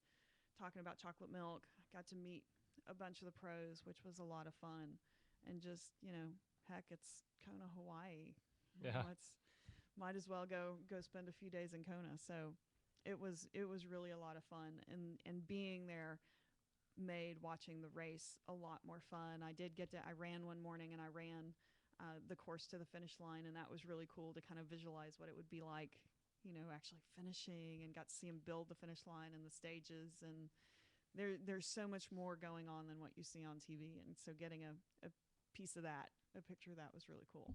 talking about chocolate milk. I got to meet a bunch of the pros, which was a lot of fun. And just, you know, heck, it's Kona, Hawaii. Yeah. Might as well go spend a few days in Kona. So it was really a lot of fun, and being there made watching the race a lot more fun. I ran one morning, and I ran the course to the finish line, and that was really cool to kind of visualize what it would be like, you know, actually finishing, and got to see them build the finish line and the stages, and there's so much more going on than what you see on TV, and so getting a piece of that, a picture of that, was really cool.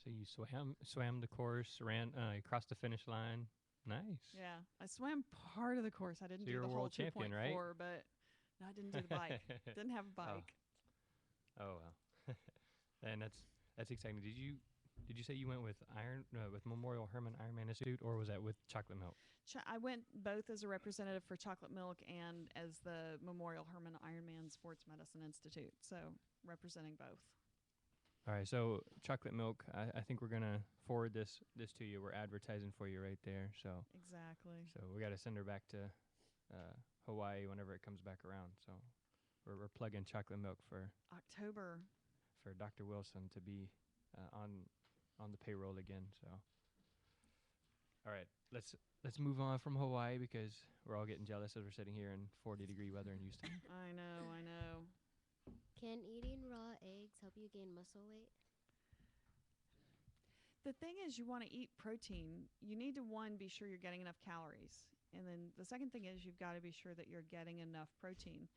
So you swam the course, ran across the finish line. Nice. Yeah, I swam part of the course. I didn't So do you're the a whole world champion, right? 2.4, but no, I didn't do the bike. Didn't have a bike. Oh well. And that's exciting. Did you say you went with with Memorial Hermann Ironman Institute, or was that with Chocolate Milk? I went both as a representative for Chocolate Milk and as the Memorial Hermann Ironman Sports Medicine Institute, so representing both. All right, so Chocolate Milk, I think we're gonna forward this to you. We're advertising for you right there. So Exactly. we got to send her back to Hawaii whenever it comes back around. So we're plugging Chocolate Milk for October. Dr. Wilson to be on the payroll again. So all right, let's move on from Hawaii because we're all getting jealous as we're sitting here in 40-degree weather in Houston. I know. Can eating raw eggs help you gain muscle weight? The thing is, you want to eat protein. You need to, one, be sure you're getting enough calories. And then the second thing is you've got to be sure that you're getting enough protein.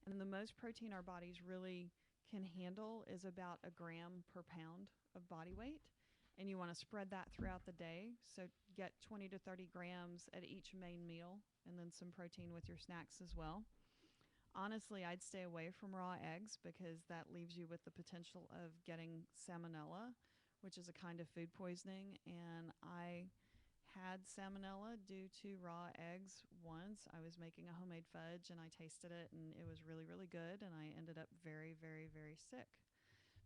And the most protein our bodies really can handle is about 1 gram per pound of body weight. And you want to spread that throughout the day. So get 20 to 30 grams at each main meal, and then some protein with your snacks as well. Honestly, I'd stay away from raw eggs because that leaves you with the potential of getting salmonella, which is a kind of food poisoning. And I had salmonella due to raw eggs once. I was making a homemade fudge and I tasted it, and it was really, really good. And I ended up very, very, very sick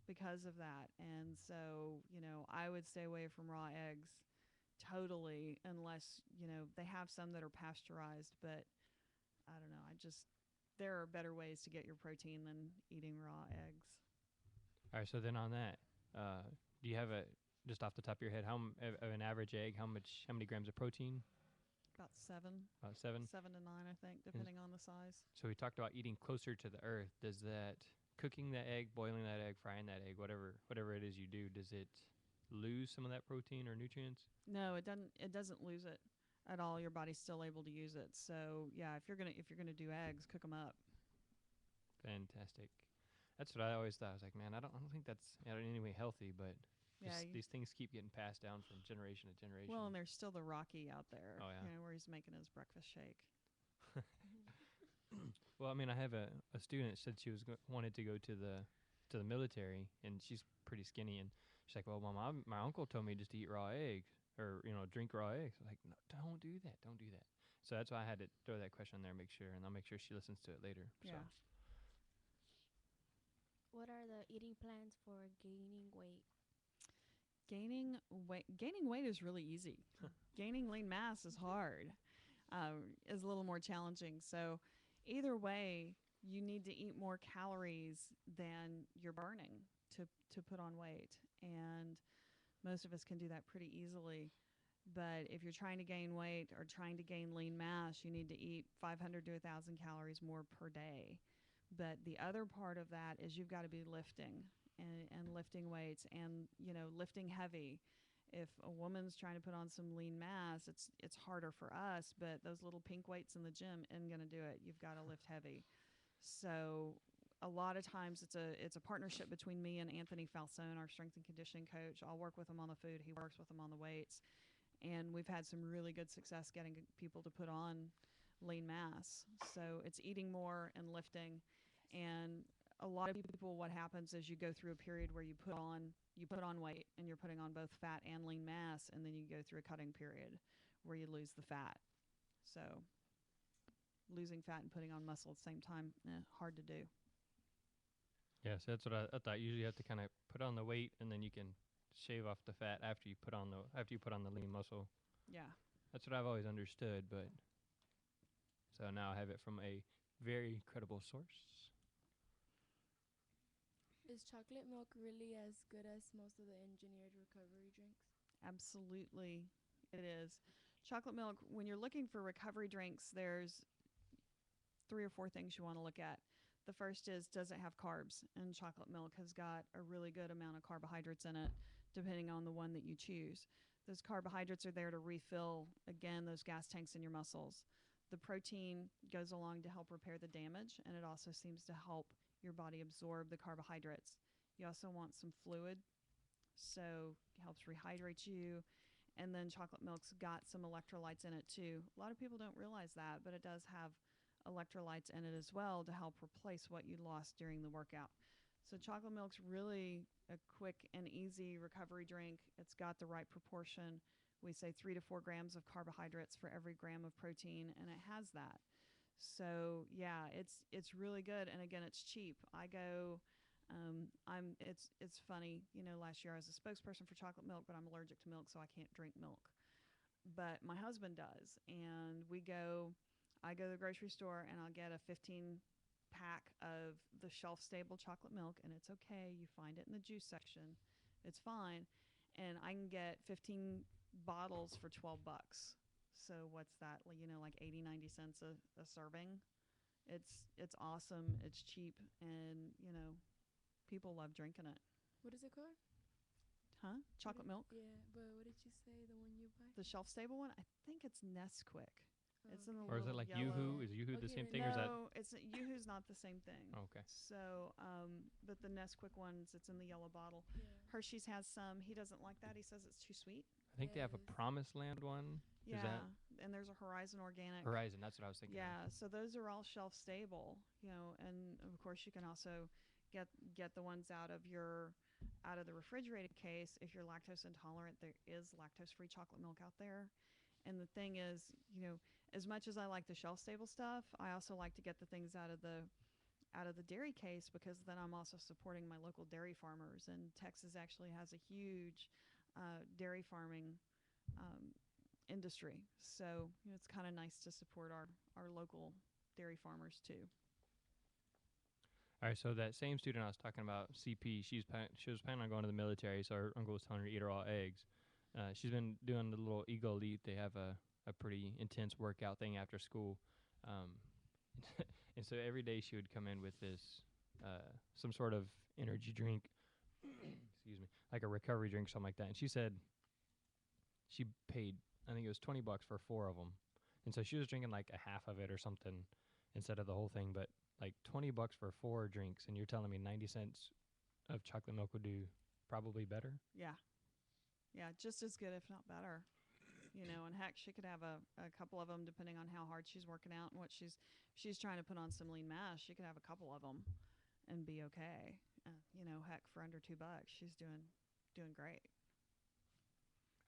because of that. And so, you know, I would stay away from raw eggs totally, unless, you know, they have some that are pasteurized, but I don't know. There are better ways to get your protein than eating raw eggs. All right, so then on that, do you have just off the top of your head, an average egg, how many grams of protein? About 7. About 7. 7 to 9, I think, depending on the size. So we talked about eating closer to the earth. Does that cooking that egg, boiling that egg, frying that egg, whatever it is you do, does it lose some of that protein or nutrients? No, it doesn't. It doesn't lose it at all. Your body's still able to use it. So yeah, if you're gonna do eggs, cook them up. Fantastic. That's what I always thought. I was like, man, I don't think that's in any way healthy, but Yeah. these things keep getting passed down from generation to generation. Well, and there's still the Rocky out there. Oh, yeah. You know, where he's making his breakfast shake. Well, I mean, I have a student said she wanted to go to the military, and she's pretty skinny, and she's like, well, my uncle told me just to eat raw eggs or drink raw eggs. I was like, no, don't do that. So that's why I had to throw that question in there, make sure, and I'll make sure she listens to it later. So. Yeah. What are the eating plans for gaining weight? Gaining weight is really easy. Gaining lean mass is hard. Is a little more challenging. So either way, you need to eat more calories than you're burning to put on weight, and most of us can do that pretty easily. But if you're trying to gain weight or trying to gain lean mass, you need to eat 500 to 1,000 calories more per day. But the other part of that is you've got to be lifting and lifting weights and, lifting heavy. If a woman's trying to put on some lean mass, it's harder for us, but those little pink weights in the gym isn't going to do it. You've got to lift heavy. So a lot of times it's a partnership between me and Anthony Falcone, our strength and conditioning coach. I'll work with him on the food. He works with him on the weights. And we've had some really good success getting people to put on lean mass. So it's eating more and lifting. And a lot of people, what happens is you go through a period where you put on weight and you're putting on both fat and lean mass, and then you go through a cutting period where you lose the fat. So losing fat and putting on muscle at the same time, hard to do. Yeah, so that's what I thought. Usually you have to kind of put on the weight, and then you can shave off the fat after you put on the lean muscle. Yeah. That's what I've always understood, but so now I have it from a very credible source. Is chocolate milk really as good as most of the engineered recovery drinks? Absolutely, it is. Chocolate milk, when you're looking for recovery drinks, there's 3 or 4 things you want to look at. The first is, does it have carbs? And chocolate milk has got a really good amount of carbohydrates in it, depending on the one that you choose. Those carbohydrates are there to refill, again, those gas tanks in your muscles. The protein goes along to help repair the damage, and it also seems to help your body absorb the carbohydrates. You also want some fluid, so it helps rehydrate you. And then chocolate milk's got some electrolytes in it too. A lot of people don't realize that, but it does have electrolytes in it as well to help replace what you lost during the workout. So chocolate milk's really a quick and easy recovery drink. It's got the right proportion. We say 3 to 4 grams of carbohydrates for every gram of protein, and it has that. So yeah, it's really good, and again, it's cheap. It's funny, last year I was a spokesperson for chocolate milk, but I'm allergic to milk, so I can't drink milk. But my husband does, and I go to the grocery store and I'll get a 15 pack of the shelf-stable chocolate milk, and it's okay. You find it in the juice section. It's fine. And I can get 15 bottles for $12. So what's that? Like 80, 90 cents a serving. It's awesome. It's cheap, and people love drinking it. What is it called? Huh? Chocolate milk? Yeah, but what did you say? The one you buy? The shelf-stable one? I think it's Nesquik. It's in the Or is it little like yellow. Yoo-Hoo? Is Yoo-Hoo the Okay, same then thing, or is that? No, Yoo-Hoo's not the same thing. Oh, okay. So, but the Nesquik ones, it's in the yellow bottle. Yeah. Hershey's has some. He doesn't like that. He says it's too sweet. I think they have a Yes. Promised Land one. Is Yeah, that and there's a Horizon Organic. Horizon? That's what I was thinking. Yeah, so those are all shelf stable, and of course you can also get the ones out of the refrigerated case. If you're lactose intolerant, there is lactose-free chocolate milk out there. And the thing is, as much as I like the shelf stable stuff, I also like to get the things out of the dairy case, because then I'm also supporting my local dairy farmers. And Texas actually has a huge dairy farming industry. So it's kind of nice to support our local dairy farmers too. All right, so that same student I was talking about, CP, she was planning on going to the military, so her uncle was telling her to eat her all eggs. She's been doing the little Eagle Elite. They have a pretty intense workout thing after school. And so every day she would come in with this, some sort of energy drink, excuse me, like a recovery drink, something like that. And she said she paid, I think it was $20 for 4 of them. And so she was drinking like a half of it or something instead of the whole thing. But like $20 for 4 drinks, and you're telling me 90 cents of chocolate milk would do probably better? Yeah, just as good, if not better. And heck, she could have a couple of them depending on how hard she's working out and what she's trying to put on some lean mass. She could have a couple of them and be okay. Heck, for under $2, she's doing great.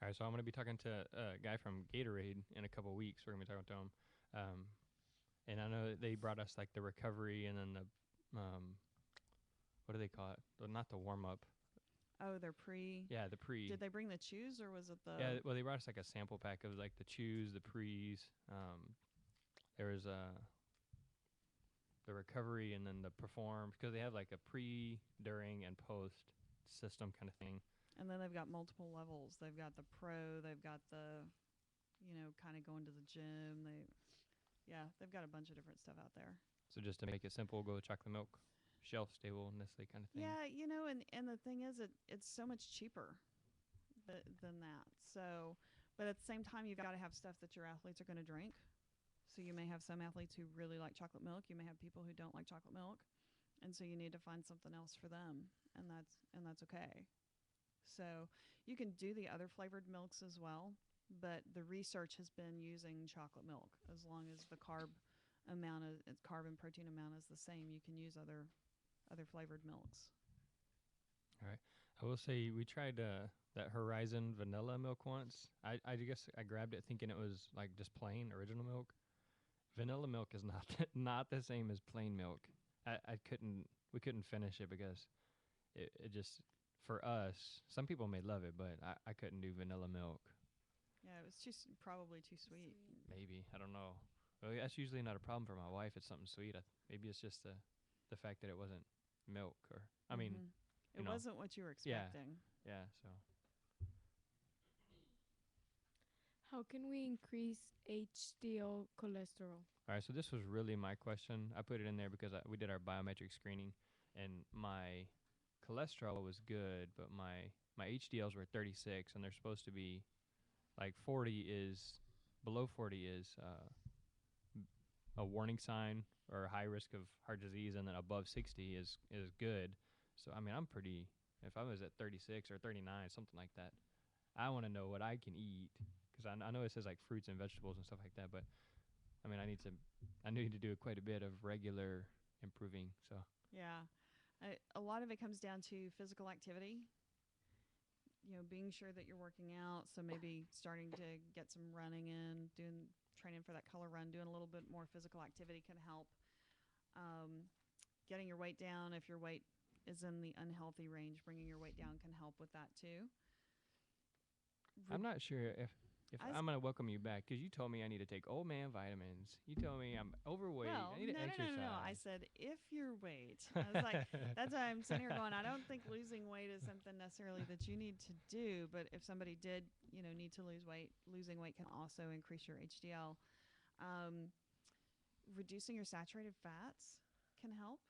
All right, so I'm going to be talking to a guy from Gatorade in a couple of weeks. We're going to be talking to him. And I know that they brought us like the recovery and then the what do they call it? Not the warm up. Oh, they're pre. Yeah, the pre. Did they bring the chews or was it the? Yeah, well, they brought us like a sample pack of like the chews, the pre's. There was the recovery and then the perform, because they have like a pre, during, and post system kind of thing. And then they've got multiple levels. They've got the pro. They've got the, kind of going to the gym. They've got a bunch of different stuff out there. So just to make it simple, go with chocolate milk, shelf stable, Nestle kind of thing. Yeah, and the thing is, it's so much cheaper than that. So, but at the same time, you've got to have stuff that your athletes are going to drink. So you may have some athletes who really like chocolate milk. You may have people who don't like chocolate milk, and so you need to find something else for them, and that's okay. So you can do the other flavored milks as well, but the research has been using chocolate milk. As long as the carb and protein amount is the same, you can use other flavored milks. All right. I will say we tried that Horizon vanilla milk once. I guess I grabbed it thinking it was like just plain original milk. Vanilla milk is not the same as plain milk. We couldn't finish it because it just, for us, some people may love it, but I couldn't do vanilla milk. Yeah, it was probably too sweet. Maybe, I don't know. Well, that's usually not a problem for my wife. It's something sweet. Maybe it's just the fact that it wasn't milk, or I mean, it wasn't what you were expecting. Yeah. So How can we increase HDL cholesterol? all right. So this was really my question. I put it in there because we did our biometric screening, and my cholesterol was good, but my HDLs were 36, and they're supposed to be like 40 is below 40 is a warning sign or a high risk of heart disease, and then above 60 is good. So I mean, if I was at 36 or 39, something like that, I want to know what I can eat, because I know it says like fruits and vegetables and stuff like that, but I mean, I need to do quite a bit of regular improving. So yeah, a lot of it comes down to physical activity. Being sure that you're working out. So maybe starting to get some running in, training for that color run, doing a little bit more physical activity can help. Getting your weight down, if your weight is in the unhealthy range, bringing your weight down can help with that too. I'm not sure if I'm going to welcome you back, because you told me I need to take old man vitamins. You told me I'm overweight. Well, I need to exercise. No. I said, if your weight. I was like, that's why I'm sitting here going, I don't think losing weight is something necessarily that you need to do. But if somebody did, need to lose weight, losing weight can also increase your HDL. Reducing your saturated fats can help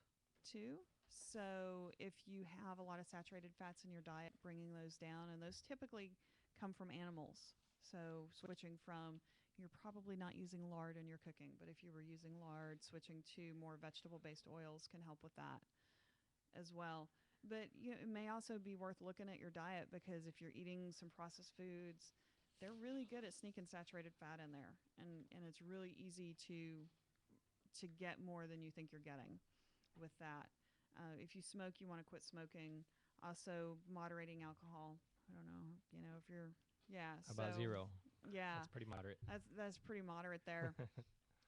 too. So if you have a lot of saturated fats in your diet, bringing those down, and those typically come from animals. So switching from, you're probably not using lard in your cooking, but if you were using lard, switching to more vegetable-based oils can help with that as well. But it may also be worth looking at your diet, because if you're eating some processed foods, they're really good at sneaking saturated fat in there, and it's really easy to get more than you think you're getting with that. If you smoke, you want to quit smoking. Also, moderating alcohol. I don't know, if you're. Yeah. About 0. Yeah. That's pretty moderate. That's pretty moderate there.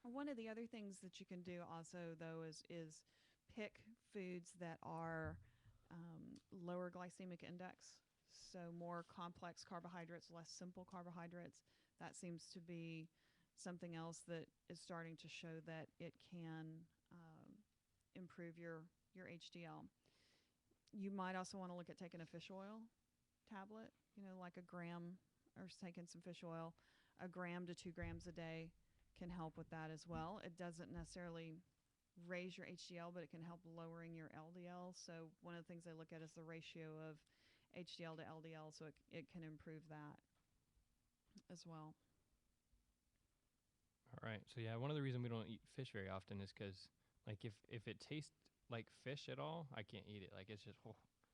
One of the other things that you can do also, though, is pick foods that are lower glycemic index. So more complex carbohydrates, less simple carbohydrates. That seems to be something else that is starting to show that it can improve your HDL. You might also want to look at taking a fish oil tablet, like a gram, or taking some fish oil, 1 gram to 2 grams a day can help with that as well. It doesn't necessarily raise your HDL, but it can help lowering your LDL. So one of the things they look at is the ratio of HDL to LDL, so it can improve that as well. All right. So yeah, one of the reasons we don't eat fish very often is because, like, if it tastes like fish at all, I can't eat it. Like, it's just.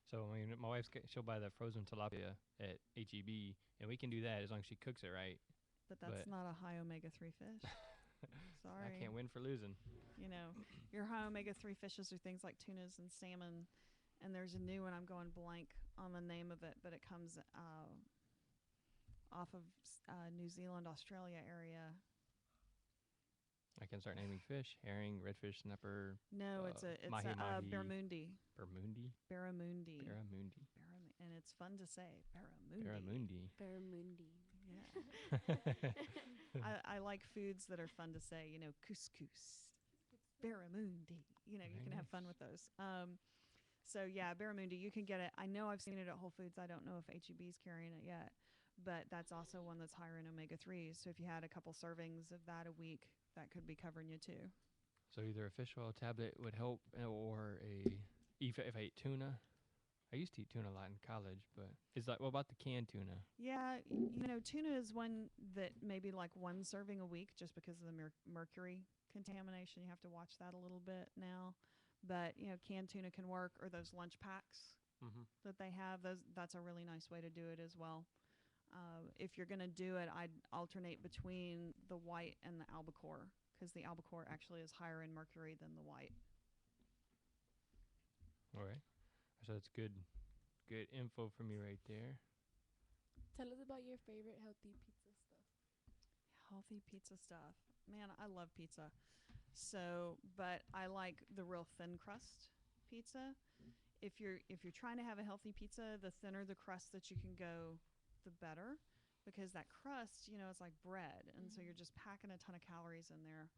So I mean, my she'll buy the frozen tilapia at HEB, and we can do that as long as she cooks it right. But that's not a high omega-3 fish. Sorry. I can't win for losing. Your high omega-3 fishes are things like tunas and salmon, and there's a new one, I'm going blank on the name of it, but it comes off of New Zealand, Australia area. I can start naming fish: herring, redfish, snapper, No, it's a mahi mahi. barramundi. Barramundi. Barramundi. Barramundi. And it's fun to say. Barramundi. Barramundi. Barramundi. Yeah. I like foods that are fun to say. You know, couscous, barramundi. You know, you Very can have fun nice. with those. So yeah, barramundi. You can get it. I know I've seen it at Whole Foods. I don't know if HEB's carrying it yet, but that's also one that's higher in omega 3s. So if you had a couple servings of that a week, that could be covering you too. So either a fish oil tablet would help, or if I ate tuna. I used to eat tuna a lot in college, but it's like, what about the canned tuna? Yeah, you know, tuna is one that maybe like one serving a week just because of the mercury contamination. You have to watch that a little bit now. But, you know, canned tuna can work, or those lunch packs Mm-hmm. that they have. That's a really nice way to do it as well. If you're going to do it, I'd alternate between the white and the albacore, because the albacore actually is higher in mercury than the white. All right. So that's good info from you right there. Tell us about your favorite healthy pizza stuff. Healthy pizza stuff. Man, I love pizza. So, but I like the real thin crust pizza. If you're trying to have a healthy pizza, the thinner the crust that you can go, the better, because that crust, you know, it's like bread, and so you're just packing a ton of calories in there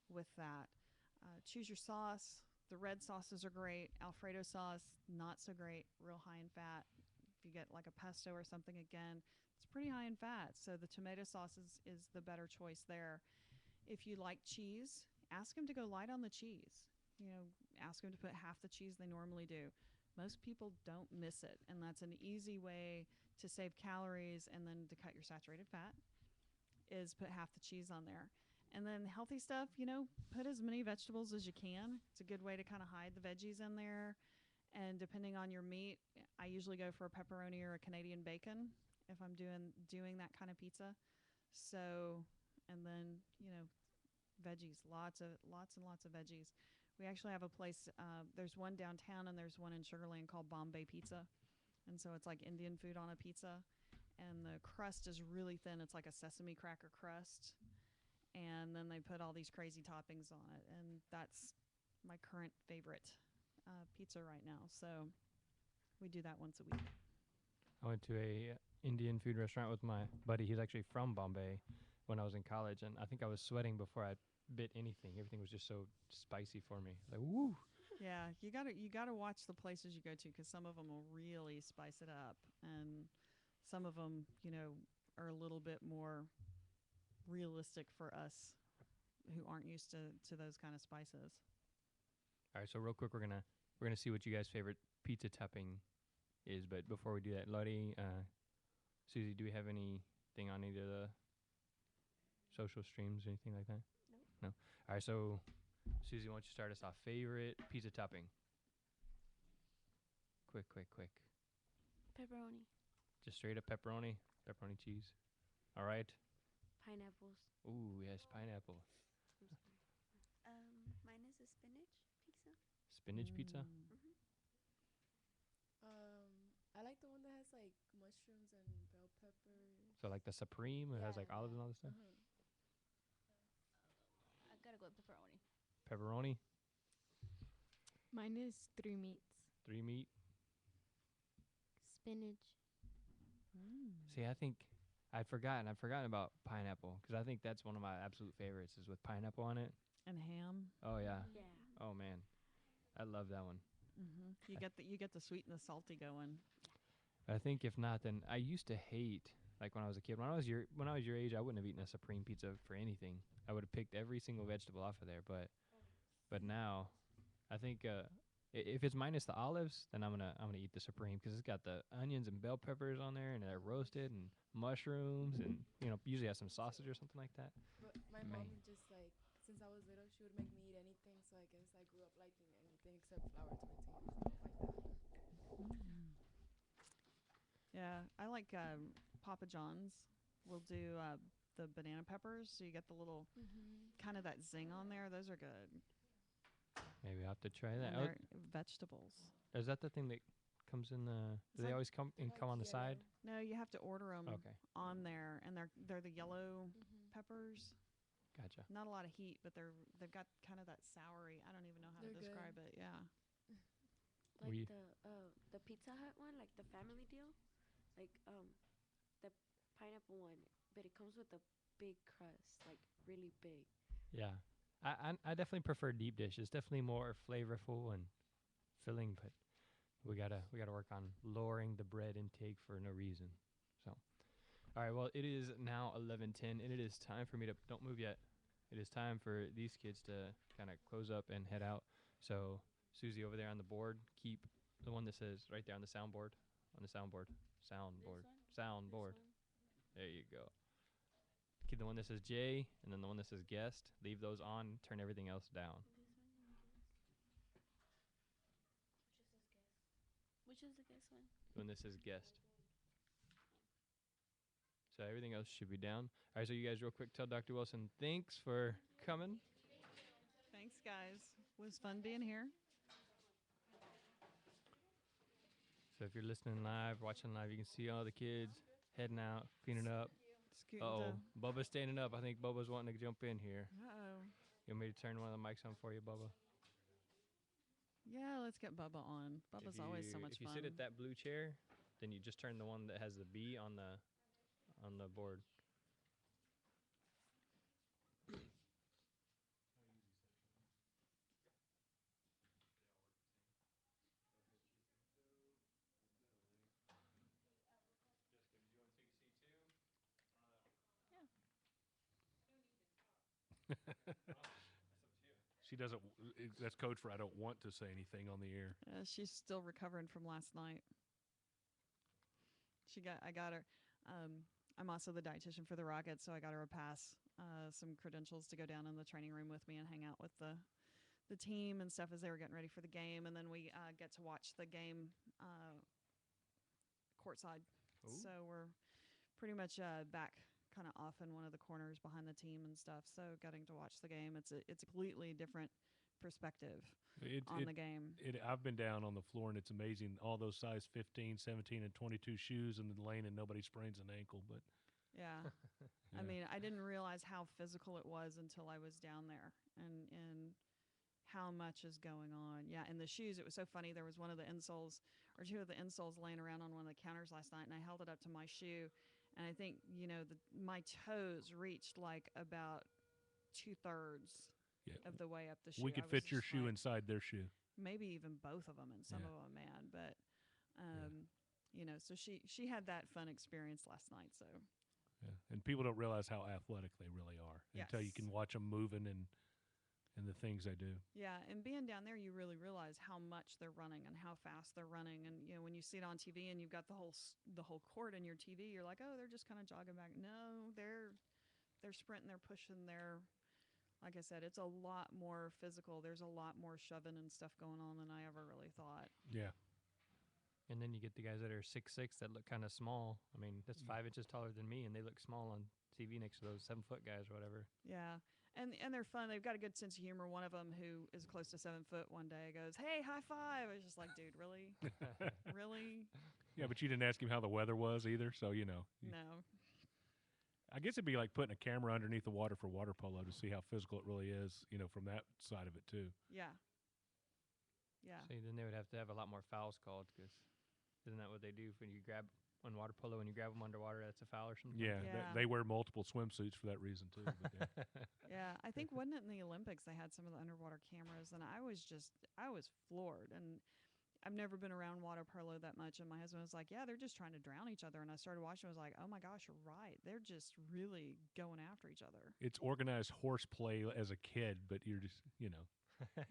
with that. Choose your sauce. The red sauces are great. Alfredo sauce, not so great, real high in fat. If you get like a pesto or something, again, it's pretty high in fat. So the tomato sauce is the better choice there. If you like cheese, ask them to go light on the cheese. You know, ask them to put half the cheese they normally do. Most people don't miss it, and that's an easy way to save calories and then to cut your saturated fat, is put half the cheese on there. And then healthy stuff, you know, put as many vegetables as you can. It's a good way to kind of hide the veggies in there. And depending on your meat, I usually go for a pepperoni or a Canadian bacon if I'm doing that kind of pizza. So, and then, you know, veggies, lots and lots of veggies. We actually have a place, there's one downtown and there's one in Sugar Land called Bombay Pizza. And so it's like Indian food on a pizza. And the crust is really thin. It's like a sesame cracker crust. And then they put all these crazy toppings on it. And that's my current favorite pizza right now. So we do that once a week. I went to a Indian food restaurant with my buddy. He's actually from Bombay when I was in college, and I think I was sweating before I bit anything. Everything was just so spicy for me. Like, woo! Yeah, you gotta watch the places you go to, because some of them will really spice it up, and some of them, you know, are a little bit more realistic for us who aren't used to those kind of spices. All right, so real quick, we're gonna see what you guys' favorite pizza topping is. But before we do that, Lottie, Susie, do we have anything on either of the social streams or anything like that? No. All right, so Susie, why don't you start us off? Favorite pizza topping? Quick. Pepperoni. Just straight up pepperoni cheese. All right. Pineapples. Ooh, yes, pineapple. Mine is a spinach pizza. Spinach pizza. I like the one that has like mushrooms and bell peppers. So like the supreme, it has like olives and all this stuff. I gotta go with pepperoni. Pepperoni, Mine is 3 meats. 3 meat. Spinach. See, I think I've forgotten about pineapple, because I think that's one of my absolute favorites is with pineapple on it. And ham. Oh yeah. Yeah. Oh man, I love that one. You get the sweet and the salty going. I think if not, then I used to hate, like when I was a kid. When I was your age, I wouldn't have eaten a supreme pizza for anything. I would have picked every single vegetable off of there. But now, I think if it's minus the olives, then I'm gonna eat the supreme, because it's got the onions and bell peppers on there, and they're roasted, and mushrooms, and usually has some sausage or something like that. But my mom just like, since I was little, she would make me eat anything. So I guess I grew up liking anything except flour tortillas, stuff like that. Yeah, I like Papa John's. We'll do the banana peppers, so you get the little kind of that zing on there. Those are good. Maybe I'll have to try that. And they're vegetables. Is that the thing that comes in the? Do they like- always come on the side? No, you have to order them Okay. on there, and they're the yellow peppers. Gotcha. Not a lot of heat, but they've got kind of that soury. I don't even know how to They're good. describe it. Yeah. Were you- The Pizza Hut one, like the family deal, like the pineapple one, but it comes with a big crust, like really big. Yeah. I definitely prefer deep dish. It's definitely more flavorful and filling, but we gotta work on lowering the bread intake for no reason. So, all right. Well, it is now 11:10, and it is time for me to don't move yet. It is time for these kids to kind of close up and head out. So, Susie over there on the board, keep the one that says right there on the soundboard. Soundboard. There you go. Keep the one that says J, and then the one that says guest. Leave those on. Turn everything else down. Which is the guest one? The one that says guest. So everything else should be down. All right, so you guys real quick tell Dr. Wilson thanks for coming. Thanks, guys. It was fun being here. So if you're listening live, watching live, you can see all the kids heading out, cleaning up. Scooting Oh, Bubba's standing up. I think Bubba's wanting to jump in here. Uh-oh. You want me to turn one of the mics on for you, Bubba? Yeah, let's get Bubba on. Bubba's always so much If you fun. sit at that blue chair, then you just turn the one that has the B on the board. She doesn't. That's Coach for I don't want to say anything on the air. She's still recovering from last night. I got her. I'm also the dietitian for the Rockets, so I got her a pass, some credentials to go down in the training room with me and hang out with the team and stuff as they were getting ready for the game. And then we get to watch the game courtside. Ooh. So we're pretty much back kind of off in one of the corners behind the team and stuff. So getting to watch the game, it's a completely different perspective on the game. I've been down on the floor, and it's amazing. All those size 15, 17, and 22 shoes in the lane, and nobody sprains an ankle. But Yeah. yeah. I mean, I didn't realize how physical it was until I was down there and how much is going on. Yeah, and the shoes, it was so funny. There was one of the insoles or two of the insoles laying around on one of the counters last night, and I held it up to my shoe, and I think, my toes reached like about 2/3 Yeah. of the way up the shoe. we I could was fit your just shoe like, inside their shoe. maybe even both of them, and some Yeah. of them, man. But, so she had that fun experience last night, so. Yeah. And people don't realize how athletic they really are until you Yes. can watch them moving and the things they do. Yeah, and being down there, you really realize how much they're running and how fast they're running. And when you see it on TV and you've got the whole court in your TV, you're like, oh, they're just kind of jogging back. No, they're sprinting, they're pushing, like I said, it's a lot more physical. There's a lot more shoving and stuff going on than I ever really thought. Yeah. And then you get the guys that are 6'6" that look kind of small. I mean, that's 5 inches taller than me, and they look small on TV next to those 7-foot guys or whatever. Yeah. And they're fun. They've got a good sense of humor. One of them, who is close to 7 foot, one day goes, "Hey, high five!" I was just like, "Dude, really, really? Yeah, but you didn't ask him how the weather was either, so No." I guess it'd be like putting a camera underneath the water for water polo to see how physical it really is, from that side of it too. Yeah. Yeah. So then they would have to have a lot more fouls called, because isn't that what they do when you grab on water polo, when you grab them underwater, that's a foul or something? Yeah, Yeah. They wear multiple swimsuits for that reason too. But yeah. Yeah, I think wasn't it in the Olympics they had some of the underwater cameras, and I was floored. And I've never been around water polo that much, and my husband was like, "Yeah, they're just trying to drown each other." And I started watching, I was like, "Oh my gosh, you're right. They're just really going after each other." It's organized horseplay as a kid, but you're just Man.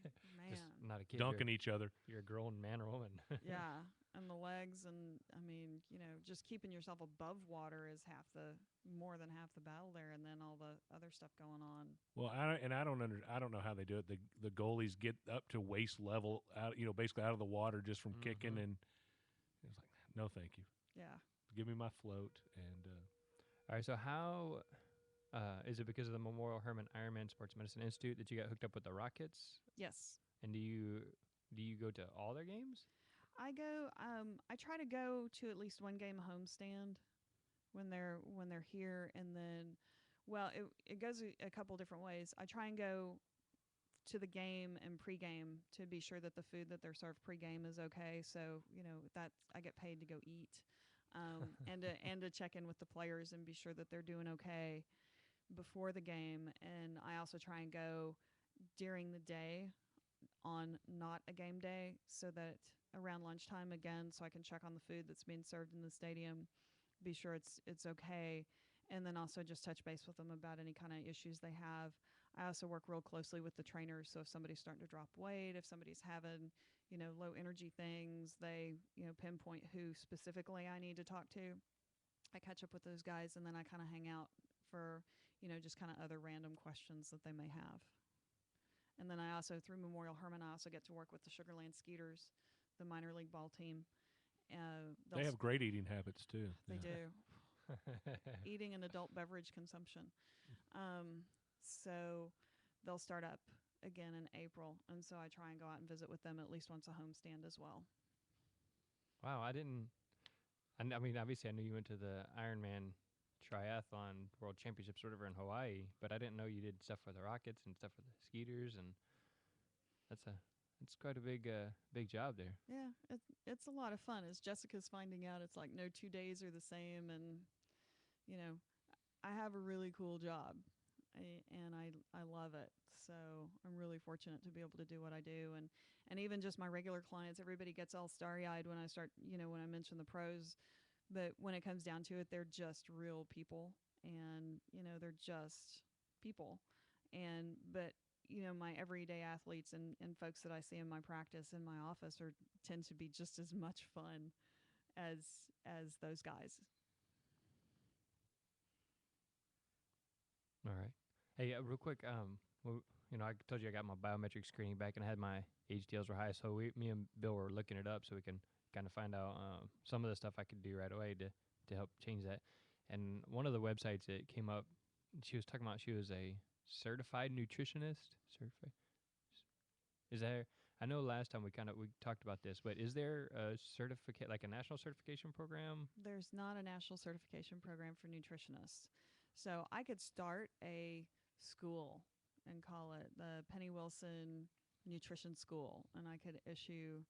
Just not a kid. dunking each other. You're a grown man or woman. Yeah, and the legs, and I mean, just keeping yourself above water is more than half the battle there, and then all the other stuff going on. Well, I don't know how they do it. The goalies get up to waist level out, basically out of the water just from kicking, and it's like, no, thank you. Yeah. Give me my float. And All right, so how is it because of the Memorial Hermann Ironman Sports Medicine Institute that you got hooked up with the Rockets? Yes. And do you go to all their games? I go. I try to go to at least one game homestand when they're here, and then Well, it goes a couple different ways. I try and go to the game and pregame to be sure that the food that they're served pregame is okay. So that I get paid to go eat, and to check in with the players and be sure that they're doing okay before the game. And I also try and go during the day on not a game day, so that around lunchtime again, so I can check on the food that's being served in the stadium, be sure it's okay, and then also just touch base with them about any kind of issues they have. I also work real closely with the trainers, so if somebody's starting to drop weight, if somebody's having low energy things, they pinpoint who specifically I need to talk to. I catch up with those guys, and then I kind of hang out for just kind of other random questions that they may have. And then I also, through Memorial Hermann, I also get to work with the Sugarland Skeeters, the minor league ball team. They have great eating habits too. They do. Eating and adult beverage consumption. So they'll start up again in April, and so I try and go out and visit with them at least once a homestand as well. Wow, I didn't. I mean, obviously, I knew you went to the Ironman triathlon world championships or whatever in Hawaii, but I didn't know you did stuff for the Rockets and stuff for the Skeeters, and it's quite a big job there. Yeah, it's a lot of fun. As Jessica's finding out, it's like no 2 days are the same, and I have a really cool job, and I love it. So I'm really fortunate to be able to do what I do, and even just my regular clients, everybody gets all starry-eyed when I start, when I mention the pros. But when it comes down to it, they're just real people, and they're just people. But my everyday athletes and folks that I see in my practice in my office tend to be just as much fun as those guys. All right. Hey, real quick, I told you I got my biometric screening back, and I had my HDLs were high, so me and Bill were looking it up so we can kind of find out some of the stuff I could do right away to help change that. And one of the websites that came up, she was talking about she was a certified nutritionist. Is there? I know last time we talked about this, but is there a certificate, like a national certification program? There's not a national certification program for nutritionists. So I could start a school and call it the Penny Wilson Nutrition School, and I could issue,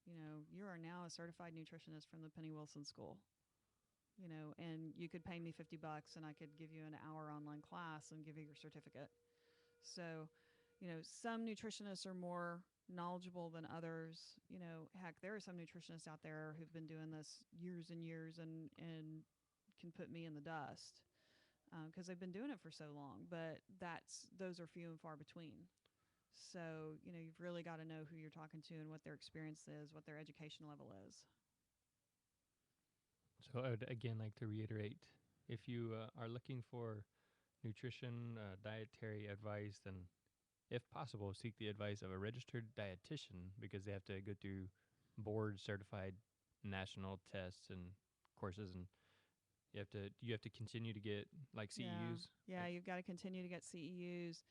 you are now a certified nutritionist from the Penny Wilson School. And you could pay me $50 and I could give you an hour online class and give you your certificate. So, some nutritionists are more knowledgeable than others. Heck, there are some nutritionists out there who've been doing this years and years and can put me in the dust because they've been doing it for so long. But those are few and far between. So, you've really got to know who you're talking to and what their experience is, what their education level is. So I would, again, like to reiterate, if you are looking for nutrition, dietary advice, then if possible, seek the advice of a registered dietitian, because they have to go through board-certified national tests and courses, and you have to continue to get like CEUs. Yeah, you've got to continue to get CEUs.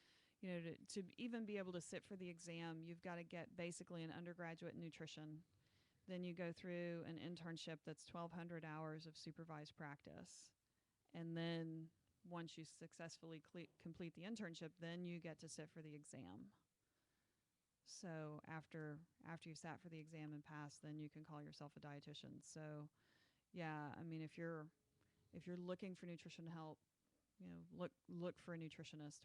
To even be able to sit for the exam, you've got to get basically an undergraduate in nutrition. Then you go through an internship that's 1,200 hours of supervised practice. And then once you successfully complete the internship, then you get to sit for the exam. So after you've sat for the exam and passed, then you can call yourself a dietitian. So yeah, I mean, if you're looking for nutrition help, look for a nutritionist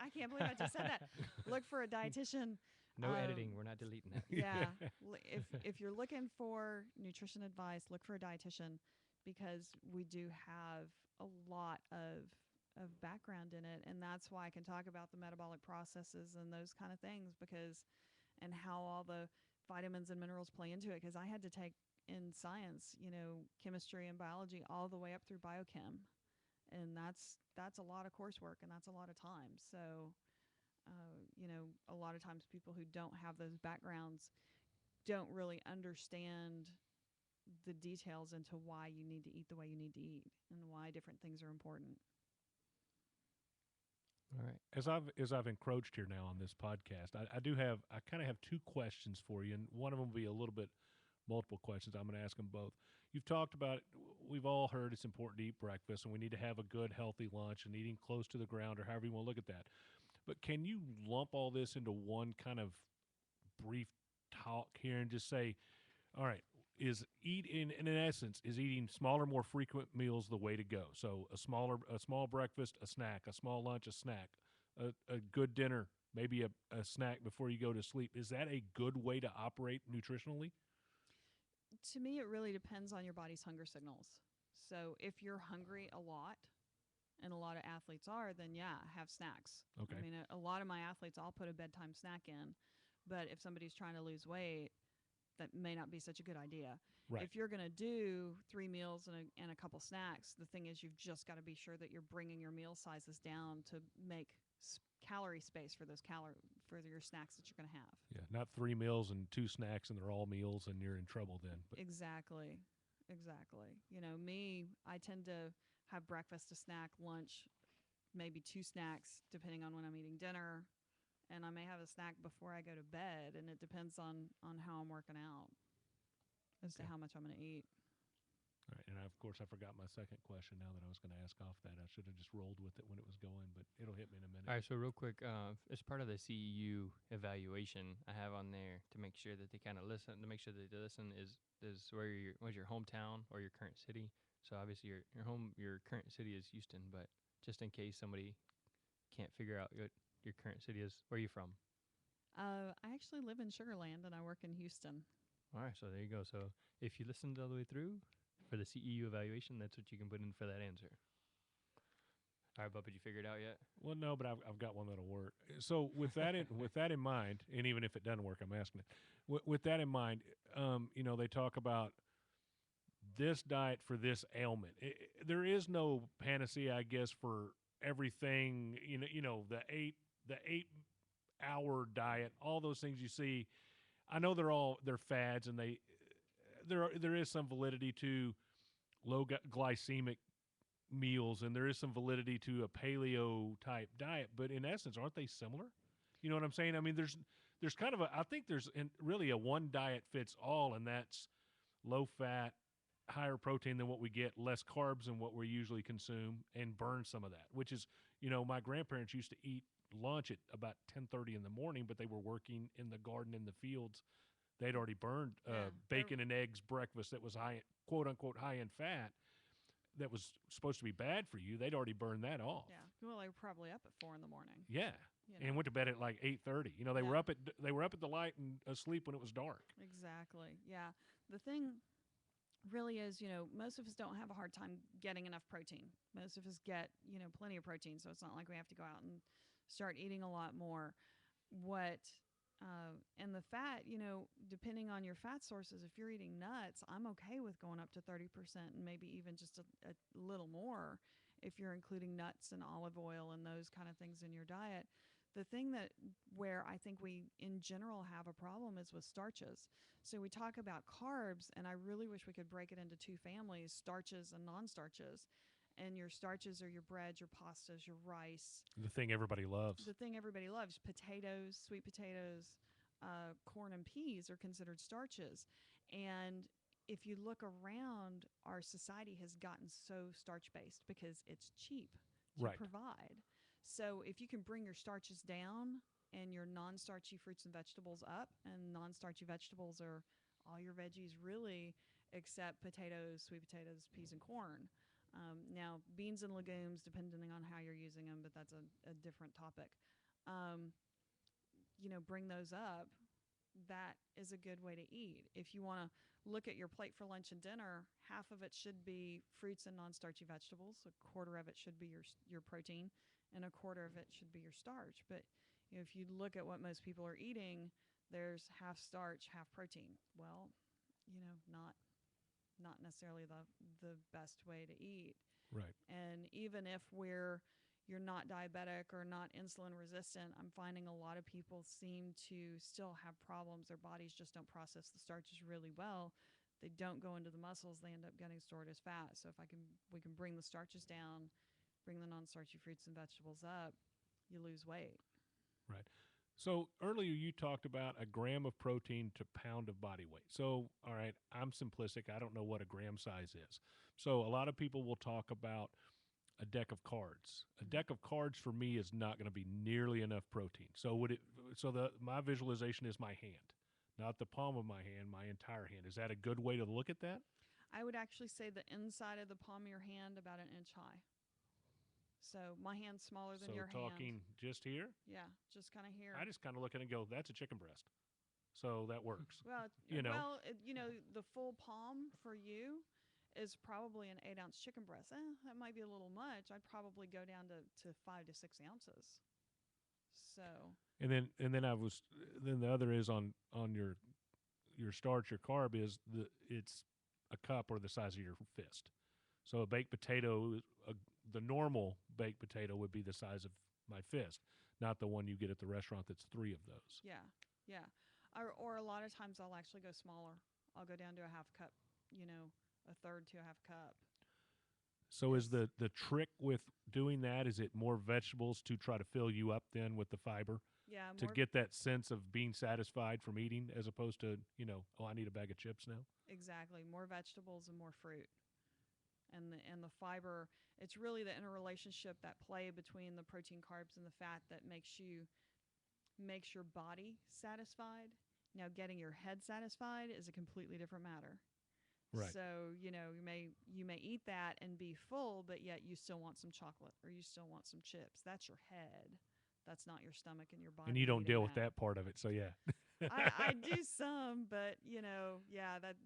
I can't believe I just said that. Look for a dietitian. No editing. We're not deleting that. Yeah. If you're looking for nutrition advice, look for a dietitian, because we do have a lot of background in it. And that's why I can talk about the metabolic processes and those kind of things, and how all the vitamins and minerals play into it. Because I had to take in science, chemistry and biology all the way up through biochem. And that's a lot of coursework, and that's a lot of time. So, a lot of times people who don't have those backgrounds don't really understand the details into why you need to eat the way you need to eat and why different things are important. All right. As I've encroached here now on this podcast, I kind of have two questions for you, and one of them will be a little bit multiple questions. I'm going to ask them both. you've talked about. We've all heard it's important to eat breakfast, and we need to have a good, healthy lunch, and eating close to the ground, or however you want to look at that. But can you lump all this into one kind of brief talk here and just say, all right, is eat in essence is eating smaller, more frequent meals the way to go? So a small breakfast, a snack, a small lunch, a snack, a good dinner, maybe a snack before you go to sleep. Is that a good way to operate nutritionally? To me, it really depends on your body's hunger signals. So if you're hungry a lot, and a lot of athletes are, then yeah, have snacks. Okay. I mean, a lot of my athletes, I'll put a bedtime snack in, but if somebody's trying to lose weight, that may not be such a good idea. Right. If you're going to do 3 meals and a couple snacks, the thing is you've just got to be sure that you're bringing your meal sizes down to make calorie space for for your snacks that you're going to have. Yeah, not 3 meals and 2 snacks, and they're all meals, and you're in trouble then. But Exactly. You know, me, I tend to have breakfast, a snack, lunch, maybe 2 snacks, depending on when I'm eating dinner. And I may have a snack before I go to bed, and it depends on how I'm working out as to Okay. how much I'm going to eat. all right, and of course I forgot my second question now that I was going to ask off that. I should have just rolled with it when it was going, but it'll hit me in a minute. All right, so real quick, as part of the CEU evaluation, I have on there to make sure that they kind of listen. To make sure that they listen is where's your hometown or your current city. So obviously your current city is Houston, but just in case somebody can't figure out what your current city is, where are you from? I actually live in Sugar Land, and I work in Houston. All right, so there you go. So if you listened all the way through for the CEU evaluation, that's what you can put in for that answer. All right, Bub, did you figure it out yet? Well, no, but I've got one that'll work. So with that with that in mind, and even if it doesn't work, I'm asking it. With that in mind, they talk about this diet for this ailment. There is no panacea, I guess, for everything. The 8-hour diet, all those things you see. I know they're fads, and there is some validity to low glycemic meals, and there is some validity to a paleo type diet, but in essence, aren't they similar? You know what I'm saying? I mean, there's kind of I think there's really a one diet fits all, and that's low fat, higher protein than what we get, less carbs than what we usually consume, and burn some of that, which is, my grandparents used to eat lunch at about 10:30 in the morning, but they were working in the garden in the fields. They'd already burned bacon and eggs breakfast that was high, quote unquote, high in fat, that was supposed to be bad for you. They'd already burned that off. Yeah. Well, they were probably up at 4 in the morning. Yeah. you And know. went to bed at like 8:30. They were up at the light and asleep when it was dark. Exactly. Yeah. The thing really is, most of us don't have a hard time getting enough protein. Most of us get, plenty of protein. So it's not like we have to go out and start eating a lot more. And the fat, depending on your fat sources, if you're eating nuts, I'm okay with going up to 30% and maybe even just a little more if you're including nuts and olive oil and those kind of things in your diet. The thing where I think we in general have a problem is with starches. So we talk about carbs, and I really wish we could break it into 2 families, starches and non-starches. And your starches are your bread, your pastas, your rice. The thing everybody loves. The thing everybody loves, potatoes, sweet potatoes, corn and peas are considered starches. And if you look around, our society has gotten so starch-based because it's cheap to Right. provide. So if you can bring your starches down and your non-starchy fruits and vegetables up, and non-starchy vegetables are all your veggies really, except potatoes, sweet potatoes, peas, and corn. Now, beans and legumes, depending on how you're using them, but that's a different topic. Bring those up. That is a good way to eat. If you want to look at your plate for lunch and dinner, half of it should be fruits and non-starchy vegetables. A quarter of it should be your protein, and a quarter of it should be your starch. But if you look at what most people are eating, there's half starch, half protein. Well, not necessarily the best way to eat. Right. And even if you're not diabetic or not insulin resistant, I'm finding a lot of people seem to still have problems. Their bodies just don't process the starches really well. They don't go into the muscles. They end up getting stored as fat. So if we can bring the starches down, bring the non-starchy fruits and vegetables up, you lose weight. Right. So earlier you talked about a gram of protein to pound of body weight. So, all right, I'm simplistic. I don't know what a gram size is. So a lot of people will talk about a deck of cards. A deck of cards for me is not going to be nearly enough protein. So would it? So my visualization is my hand, not the palm of my hand, my entire hand. Is that a good way to look at that? I would actually say the inside of the palm of your hand about an inch high. So my hand's smaller than So your talking hand. just here, Yeah, just kind of here. I just kind of look at it and go, "That's a chicken breast." So that works. Well, you know. the full palm for you is probably an 8-ounce chicken breast. That might be a little much. I'd probably go down to 5 to 6 ounces. So And then the other is on your starch, your carb is it's a cup or the size of your fist. So a baked potato, the normal baked potato would be the size of my fist, not the one you get at the restaurant that's 3 of those. yeah. Or a lot of times I'll actually go smaller. I'll go down to a half cup, a third to a half cup. So is the trick with doing that, is it more vegetables to try to fill you up then with the fiber Yeah, to more get that sense of being satisfied from eating as opposed to, oh, I need a bag of chips now? exactly more vegetables and more fruit. And the fiber, it's really the interrelationship, that play between the protein, carbs, and the fat that makes your body satisfied. Now, getting your head satisfied is a completely different matter. Right. So, you may eat that and be full, but yet you still want some chocolate or you still want some chips. That's your head. That's not your stomach and your body. And you don't eating deal with that part of it, so yeah. I do some, but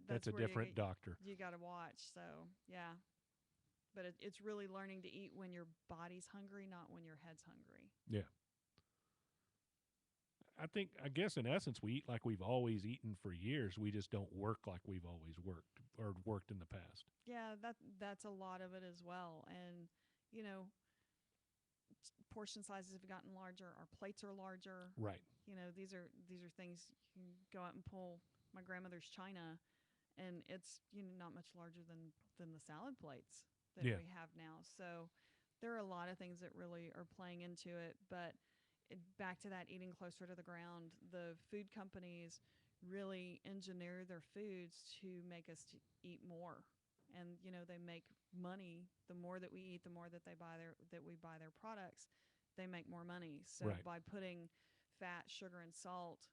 that's a where different doctor. you got to watch. So yeah, but it's really learning to eat when your body's hungry, not when your head's hungry. Yeah. I guess in essence, we eat like we've always eaten for years. We just don't work like we've always worked or worked in the past. Yeah, that's a lot of it as well. And portion sizes have gotten larger. Our plates are larger. Right. These are things you can go out and pull my grandmother's china, and it's not much larger than the salad plates that Yeah. we have now. So there are a lot of things that really are playing into it. But back to that eating closer to the ground, the food companies really engineer their foods to make us to eat more. And they make money. The more that we eat, the more that we buy their products, they make more money. So Right. by putting fat, sugar, and salt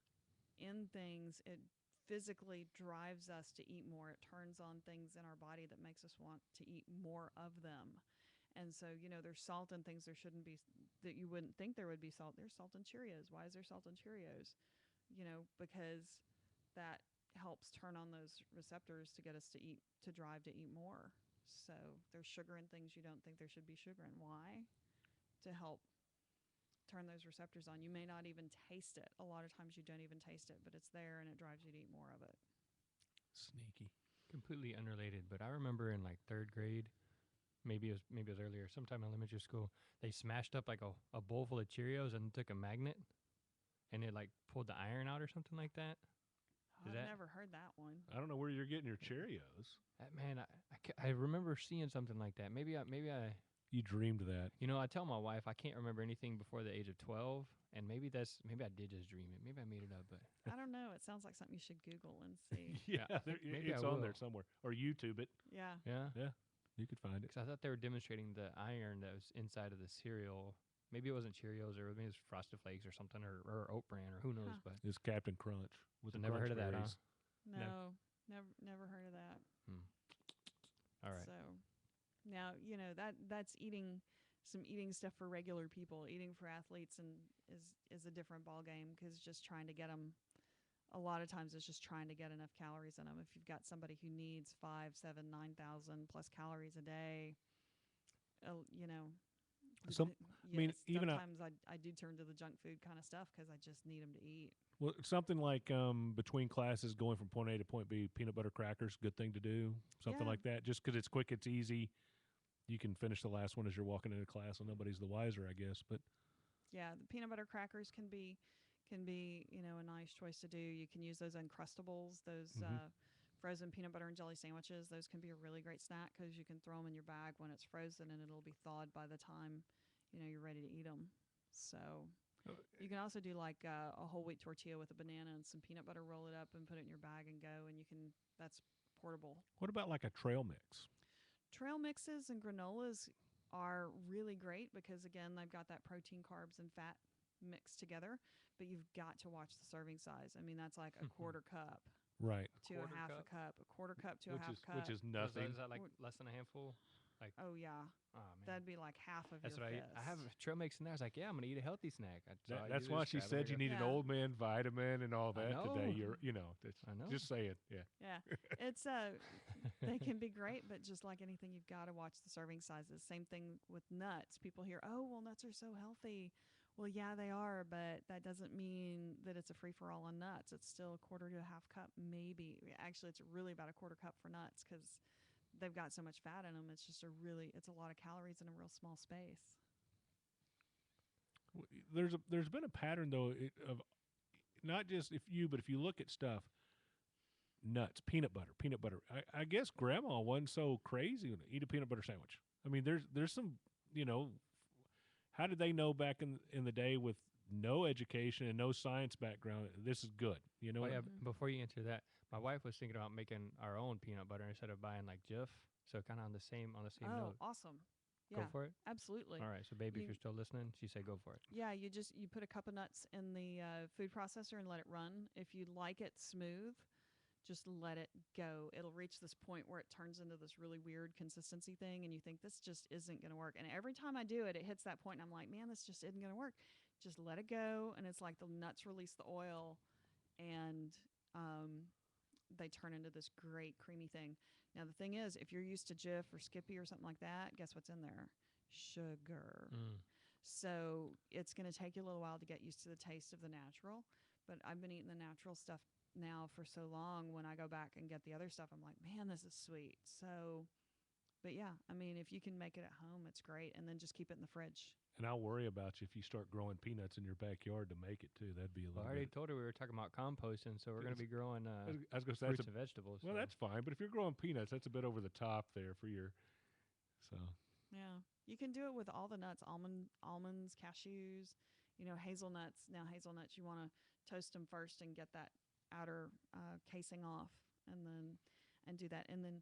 in things, it physically drives us to eat more. It turns on things in our body that makes us want to eat more of them. And so, there's salt in things there shouldn't be, that you wouldn't think there would be salt. There's salt in Cheerios. Why is there salt in Cheerios? Because that helps turn on those receptors to get us to eat, to drive to eat more. So there's sugar in things you don't think there should be sugar in. Why? To help turn those receptors on. You may not even taste it. A lot of times you don't even taste it, but it's there and it drives you to eat more of it. Sneaky. Completely unrelated, but I remember in like 3rd grade, maybe it was earlier, sometime in elementary school, they smashed up like a bowl full of Cheerios and took a magnet, and it like pulled the iron out or something like that. I've that- never heard that one. I don't know where you're getting your Cheerios. Man, I remember seeing something like that. Maybe I You dreamed that. I tell my wife I can't remember anything before the age of 12, and maybe I did just dream it. Maybe I made it up, but I don't know. It sounds like something you should Google and see. Yeah, maybe it's I on there will. somewhere. Or YouTube it. Yeah. yeah. You could find it. Because I thought they were demonstrating the iron that was inside of the cereal. Maybe it wasn't Cheerios, or maybe it was Frosted Flakes or something, or Oat Bran, or who knows. Huh. But It's Captain Crunch with So the never Crunch heard of that, huh? berries. No, never heard of that. all right, So now, that's eating stuff for regular people. Eating for athletes and is a different ball game, because just trying to get them, a lot of times it's just trying to get enough calories in them. If you've got somebody who needs 5, 7, 9,000 plus calories a day, Some- I mean, even sometimes I do turn to the junk food kind of stuff because I just need them to eat. Well, something like between classes, going from point A to point B, peanut butter crackers, good thing to do. Something Yeah. like that, just because it's quick, it's easy. You can finish the last one as you're walking into class, and nobody's the wiser, I guess. But Yeah, the peanut butter crackers can be a nice choice to do. You can use those Uncrustables, those Mhm. frozen peanut butter and jelly sandwiches. Those can be a really great snack because you can throw them in your bag when it's frozen, and it'll be thawed by the time you're ready to eat them. So You can also do like a whole wheat tortilla with a banana and some peanut butter, roll it up and put it in your bag and go. And you can, that's portable. What about like a trail mix? Trail mixes and granolas are really great because, again, they've got that protein, carbs, and fat mixed together. But you've got to watch the serving size. I mean, that's like a quarter cup Right. to a Quarter half cup? a cup, a quarter cup to a half cup. Which is Is nothing. that like What- less than a handful? Oh yeah, Oh man. that'd be like half of That's your what fist. I have trail mix in there. I was like, yeah, I'm gonna eat a healthy snack. So I That's do why this, she grab it, said I you go, need an Yeah. old man vitamin and all I that today. know. That's I know. just saying. Yeah. Yeah, it's they can be great, but just like anything, you've got to watch the serving sizes. Same thing with nuts. People hear, "Oh, well, nuts are so healthy." Well, yeah, they are, but that doesn't mean that it's a free for all on nuts. It's still a quarter to a half cup, maybe. Actually, it's really about a quarter cup for nuts because they've got so much fat in them. It's just it's a lot of calories in a real small space. There's been a pattern though of not just if you look at stuff, nuts, peanut butter. I guess grandma wasn't so crazy to eat a peanut butter sandwich. I mean, there's some, how did they know back in the day with no education and no science background? This is good. You know, Well, yeah, Mhm. before you answer that, my wife was thinking about making our own peanut butter instead of buying like Jif. So kind of on the same Oh, note. awesome. Go Yeah, for it. absolutely. All right. So baby, if You- you're still listening, she said go for it. Yeah, you put a cup of nuts in the food processor and let it run. If you like it smooth, just let it go. It'll reach this point where it turns into this really weird consistency thing, and you think this just isn't going to work. And every time I do it, it hits that point, and I'm like, man, this just isn't going to work. Just let it go, and it's like the nuts release the oil, and they turn into this great creamy thing. Now the thing is, if you're used to Jif or Skippy or something like that, guess what's in there? Sugar. So it's going to take you a little while to get used to the taste of the natural. But I've been eating the natural stuff now for so long. When I go back and get the other stuff, I'm like, man, this is sweet. So, but yeah, I mean, if you can make it at home, it's great. And then just keep it in the fridge. and I'll worry about you if you start growing peanuts in your backyard to make it too. That'd be a Well, little. I already bit. told her we were talking about composting, so we're going to be growing I was going to say fruits that's and vegetables. well, so. that's fine. But if you're growing peanuts, that's a bit over the top there for your. So Yeah. You can do it with all the nuts, almonds, cashews, hazelnuts. Now, hazelnuts, you want to toast them first and get that outer casing off and do that. And then,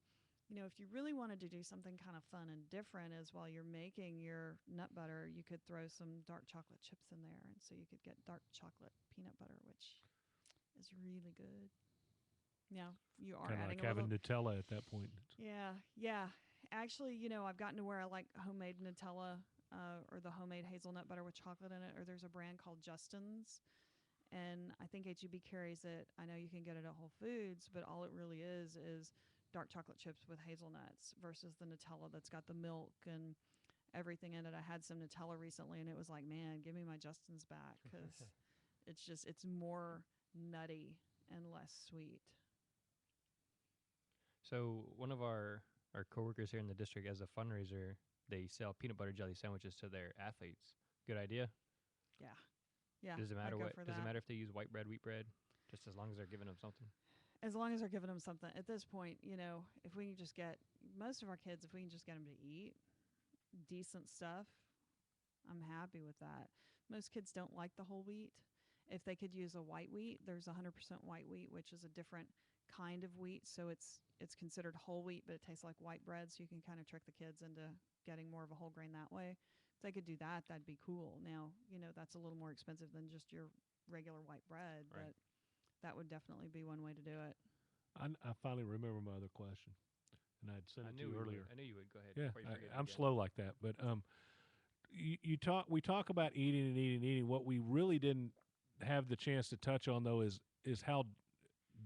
if you really wanted to do something kind of fun and different is while you're making your nut butter, you could throw some dark chocolate chips in there. And so you could get dark chocolate peanut butter, which is really good. Now, you are kind of adding like a little having Nutella at that point. yeah. Actually, I've gotten to where I like homemade Nutella or the homemade hazelnut butter with chocolate in it, or there's a brand called Justin's. And I think HEB carries it. I know you can get it at Whole Foods, but all it really is dark chocolate chips with hazelnuts versus the Nutella that's got the milk and everything in it. I had some Nutella recently, and it was like, man, give me my Justin's back because it's more nutty and less sweet. So one of our coworkers here in the district, as a fundraiser, they sell peanut butter jelly sandwiches to their athletes. Good idea. Yeah. Does it matter I'd go what? for Does it that. matter if they use white bread, wheat bread? Just as long as they're giving them something. As long as they're giving them something. At this point, if we can just get most of our kids, if we can just get them to eat decent stuff, I'm happy with that. Most kids don't like the whole wheat. If they could use a white wheat, there's 100% white wheat, which is a different kind of wheat. So it's considered whole wheat, but it tastes like white bread. So you can kind of trick the kids into getting more of a whole grain that way. If they could do that, that'd be cool. Now, that's a little more expensive than just your regular white bread, Right. but that would definitely be one way to do it. I finally remember my other question, and I'd sent it to you earlier. I knew you would. Go ahead. Yeah, before you forget it I'm again. slow like that. But we talk about eating and eating and eating. What we really didn't have the chance to touch on though is how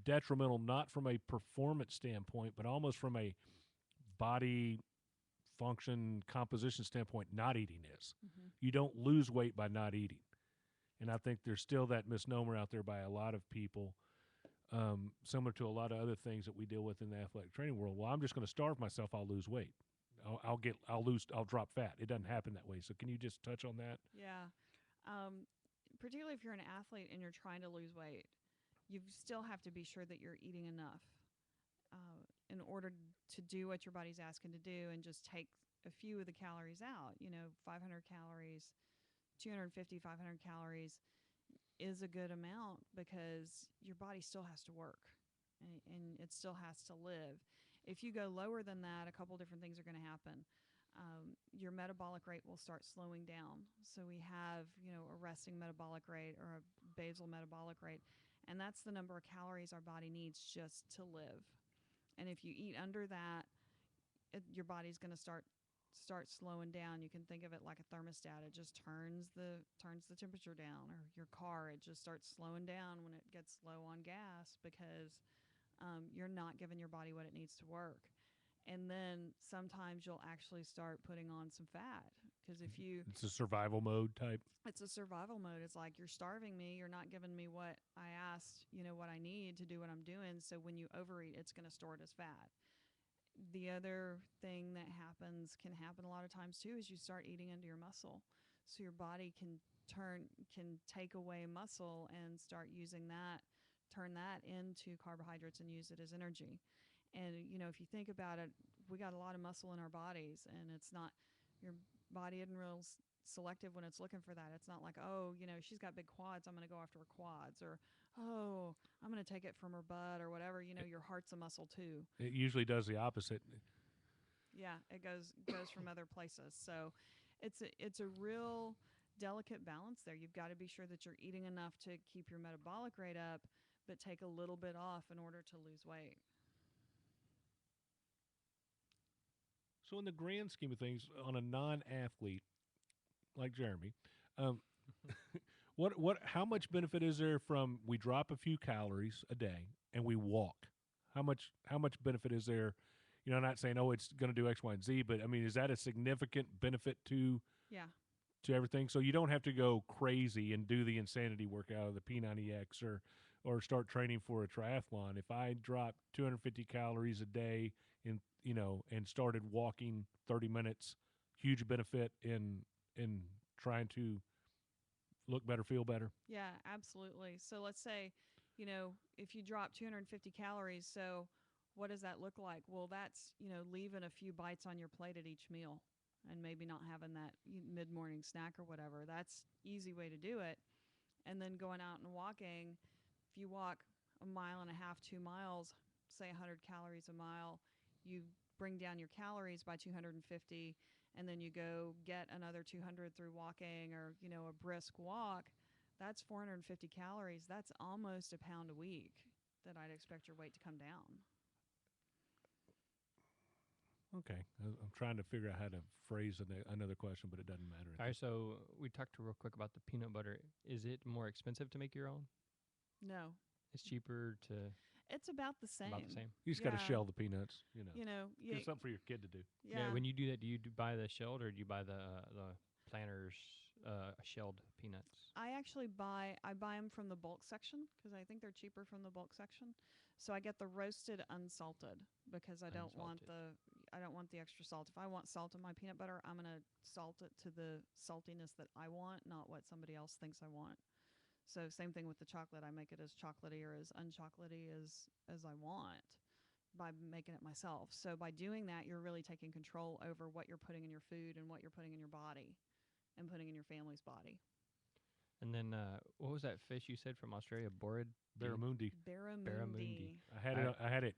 detrimental, not from a performance standpoint, but almost from a body function composition standpoint, not eating is. Mm-hmm. You don't lose weight by not eating, and I think there's still that misnomer out there by a lot of people. Similar to a lot of other things that we deal with in the athletic training world. Well, I'm just going to starve myself. I'll lose weight. I'll drop fat. It doesn't happen that way. So can you just touch on that? Yeah. Particularly if you're an athlete and you're trying to lose weight, you still have to be sure that you're eating enough in order to do what your body's asking to do and just take a few of the calories out. 500 calories 250, 500 calories is a good amount because your body still has to work and it still has to live. If you go lower than that, a couple different things are going to happen. Your metabolic rate will start slowing down. So we have, a resting metabolic rate or a basal metabolic rate, and that's the number of calories our body needs just to live. And if you eat under that, your body's going to start slowing down. You can think of it like a thermostat. It just turns the temperature down, or your car, it just starts slowing down when it gets low on gas because you're not giving your body what it needs to work. And then sometimes you'll actually start putting on some fat because it's a survival mode type. It's a survival mode. It's like you're starving me. You're not giving me what I asked, what I need to do what I'm doing. So when you overeat, it's going to store it as fat. The other thing that can happen a lot of times too, is you start eating into your muscle. So your body can take away muscle and start using that, turn that into carbohydrates and use it as energy. And, if you think about it, we got a lot of muscle in our bodies, and it's not, your body isn't real selective when it's looking for that. It's not like, oh, she's got big quads, I'm going to go after her quads, or, oh, I'm going to take it from her butt or whatever. Your heart's a muscle too. It usually does the opposite. Yeah, it goes from other places. So it's a real delicate balance there. You've got to be sure that you're eating enough to keep your metabolic rate up, but take a little bit off in order to lose weight. So in the grand scheme of things, on a non-athlete like Jeremy, how much benefit is there from we drop a few calories a day and we walk? How much benefit is there? I'm not saying, it's going to do X, Y, and Z, but I mean, is that a significant benefit to everything? So you don't have to go crazy and do the insanity workout of the P90X or start training for a triathlon. If I drop 250 calories a day and started walking 30 minutes, huge benefit in trying to look better, feel better. Yeah, absolutely. So let's say, if you drop 250 calories, so what does that look like? Well, that's, leaving a few bites on your plate at each meal and maybe not having that mid-morning snack or whatever. That's easy way to do it. And then going out and walking, if you walk 1.5 miles, 2 miles, say 100 calories a mile, you bring down your calories by 250, and then you go get another 200 through walking or, a brisk walk. That's 450 calories. That's almost a pound a week that I'd expect your weight to come down. Okay. I'm trying to figure out how to phrase another question, but it doesn't matter. All right, so we talked real quick about the peanut butter. Is it more expensive to make your own? No. It's cheaper to... It's about the same. About the same. You just got to shell the peanuts, There's something for your kid to do. Yeah. When you do that, do you buy the shelled or do you buy the Planters shelled peanuts? I actually buy them from the bulk section because I think they're cheaper from the bulk section. So I get the roasted unsalted because I don't want the extra salt. If I want salt in my peanut butter, I'm going to salt it to the saltiness that I want, not what somebody else thinks I want. So same thing with the chocolate. I make it as chocolatey or as unchocolatey as I want by making it myself. So by doing that, you're really taking control over what you're putting in your food and what you're putting in your body and putting in your family's body. And then what was that fish you said from Australia? Barramundi. Barramundi. I had it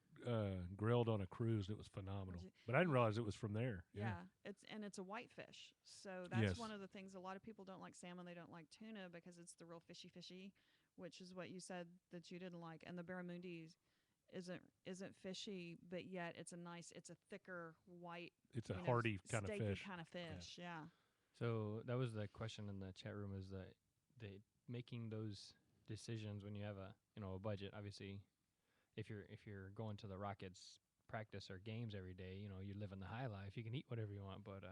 grilled on a cruise. It was phenomenal. But I didn't realize it was from there. Yeah. It's a white fish. So that's one of the things. A lot of people don't like salmon. They don't like tuna because it's the real fishy, which is what you said that you didn't like. And the barramundi isn't fishy, but yet it's a thicker white. It's a hearty kind of fish. Kind of fish. Yeah. So that was the question in the chat room: is that the making those decisions when you have a budget. Obviously, if you're going to the Rockets practice or games every day, you live in the high life. You can eat whatever you want, but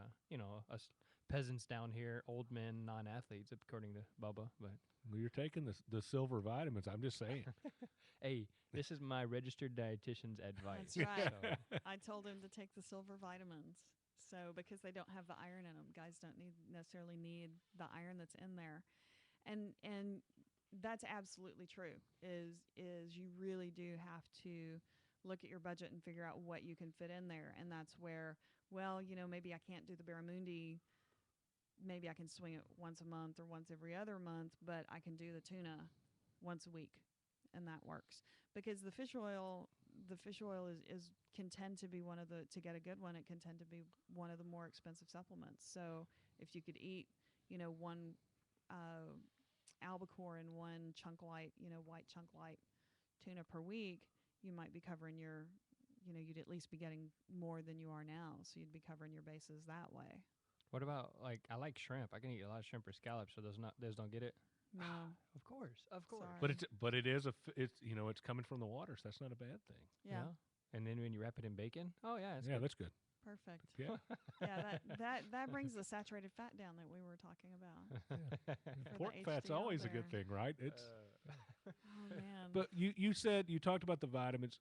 us peasants down here, old men, non-athletes, according to Bubba. But well, you're taking the silver vitamins. I'm just saying. Hey, this is my registered dietitian's advice. That's right. So. I told him to take the silver vitamins. So because they don't have the iron in them, guys don't necessarily need the iron that's in there, and that's absolutely true. Is you really do have to look at your budget and figure out what you can fit in there, and that's where maybe I can't do the barramundi maybe I can swing it once a month or once every other month, but I can do the tuna once a week, and that works because the fish oil is can tend to be one of the to get a good one. It can tend to be one of the more expensive supplements. So if you could eat, one albacore and one chunk light, white chunk light tuna per week, you might be covering you'd at least be getting more than you are now. So you'd be covering your bases that way. What about I like shrimp. I can eat a lot of shrimp or scallops, so those don't get it. No. Of course. Sorry. But it's coming from the water, so that's not a bad thing. Yeah. And then when you wrap it in bacon, That's good. Perfect. Yeah. Yeah, that brings the saturated fat down that we were talking about. For Pork the fat's HDL always a good there. thing, right? It's Oh man. But you talked about the vitamins.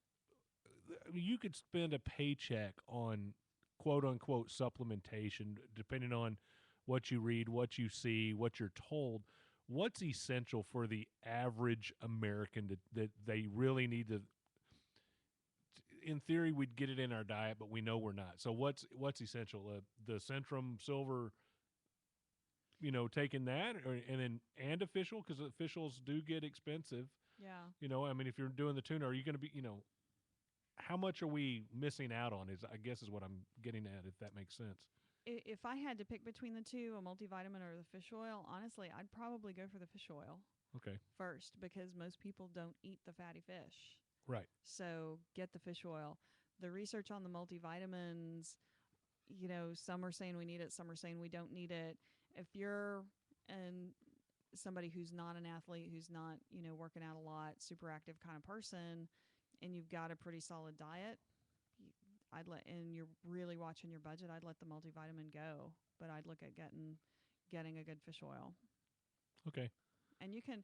You could spend a paycheck on quote unquote supplementation, depending on what you read, what you see, what you're told. What's essential for the average American that they really need to? In theory, we'd get it in our diet, but we know we're not. So what's essential? The Centrum Silver. Taking that, and a fish oil, because the fish oils do get expensive. Yeah. I mean, if you're doing the tuna, are you going to be, how much are we missing out on? I guess is what I'm getting at, if that makes sense. If I had to pick between the two, a multivitamin or the fish oil, honestly, I'd probably go for the fish oil Okay, first because most people don't eat the fatty fish. right. So get the fish oil. The research on the multivitamins, some are saying we need it, some are saying we don't need it. If you're somebody who's not an athlete, who's not, working out a lot, super active kind of person, and you've got a pretty solid diet, and you're really watching your budget, I'd let the multivitamin go, but I'd look at getting a good fish oil. Okay. And you can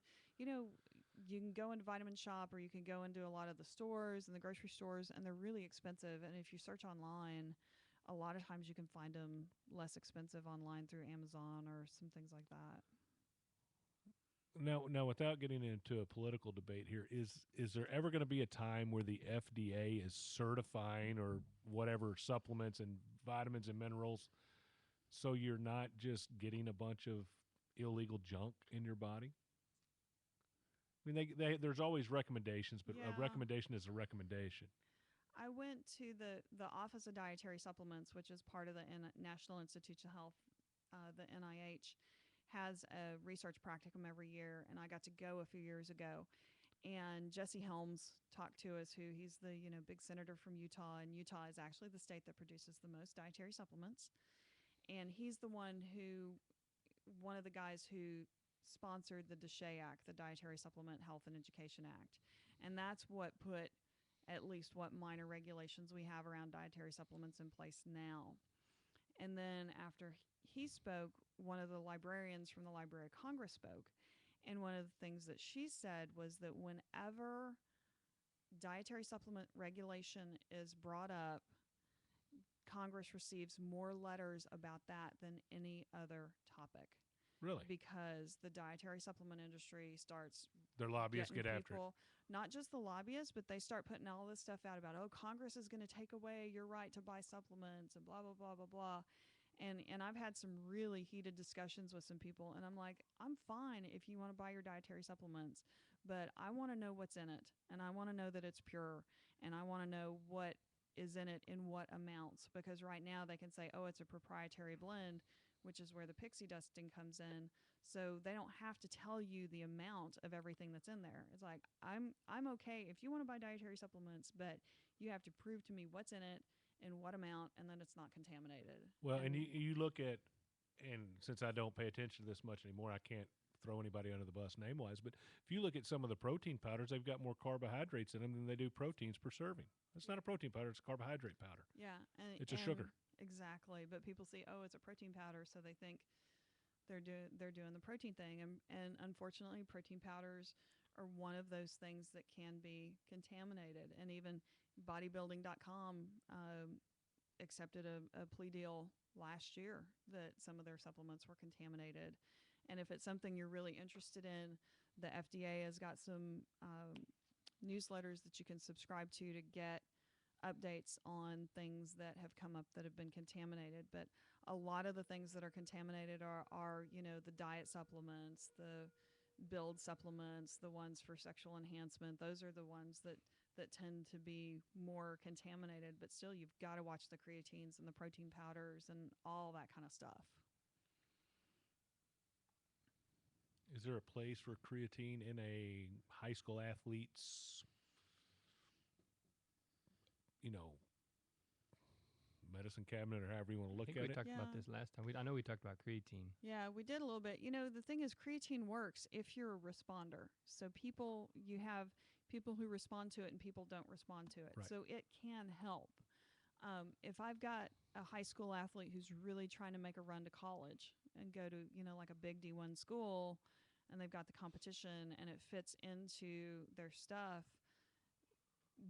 go into Vitamin Shop, or you can go into a lot of the stores and the grocery stores, and they're really expensive. And if you search online, a lot of times you can find them less expensive online through Amazon or some things like that. Now, without getting into a political debate here, is there ever going to be a time where the FDA is certifying or whatever supplements and vitamins and minerals, so you're not just getting a bunch of illegal junk in your body? I mean, there's always recommendations, but Yeah. a recommendation is a recommendation. I went to the Office of Dietary Supplements, which is part of the National Institutes of Health. The NIH has a research practicum every year, and I got to go a few years ago. And Jesse Helms talked to us, he's the big senator from Utah, and Utah is actually the state that produces the most dietary supplements. And he's one of the guys who sponsored the DSHEA Act, the Dietary Supplement Health and Education Act, and that's what put at least what minor regulations we have around dietary supplements in place now. And then after he spoke, one of the librarians from the Library of Congress spoke, and one of the things that she said was that whenever dietary supplement regulation is brought up, Congress receives more letters about that than any other topic. Really? Because the dietary supplement industry starts Their lobbyists getting get after it. people, not just the lobbyists, but they start putting all this stuff out about, Congress is going to take away your right to buy supplements and blah, blah, blah, blah, blah. And I've had some really heated discussions with some people, and I'm like, I'm fine if you want to buy your dietary supplements, but I want to know what's in it, and I want to know that it's pure, and I want to know what is in it in what amounts, because right now they can say, it's a proprietary blend, which is where the pixie dusting comes in. So they don't have to tell you the amount of everything that's in there. It's like, I'm okay if you want to buy dietary supplements, but you have to prove to me what's in it in what amount, and then it's not contaminated. Well, and you look at, and since I don't pay attention to this much anymore, I can't throw anybody under the bus name-wise, but if you look at some of the protein powders, they've got more carbohydrates in them than they do proteins per serving. It's not a protein powder, it's a carbohydrate powder. Yeah. It's a sugar. Exactly. But people see, it's a protein powder, so they think they're doing the protein thing. And unfortunately, protein powders are one of those things that can be contaminated. And even bodybuilding.com accepted a plea deal last year that some of their supplements were contaminated. And if it's something you're really interested in, the FDA has got some newsletters that you can subscribe to get updates on things that have come up that have been contaminated. But a lot of the things that are contaminated are the diet supplements, the build supplements, the ones for sexual enhancement. Those are the ones that tend to be more contaminated, but still you've got to watch the creatines and the protein powders and all that kind of stuff. Is there a place for creatine in a high school athlete's, medicine cabinet, or however you want to I look think at we it? talked about Yeah. this last time. I know we talked about creatine. Yeah, we did a little bit. The thing is, creatine works if you're a responder. So you have people who respond to it and people don't respond to it. Right. So it can help. If I've got a high school athlete who's really trying to make a run to college and go to, like a big D1 school, and they've got the competition and it fits into their stuff,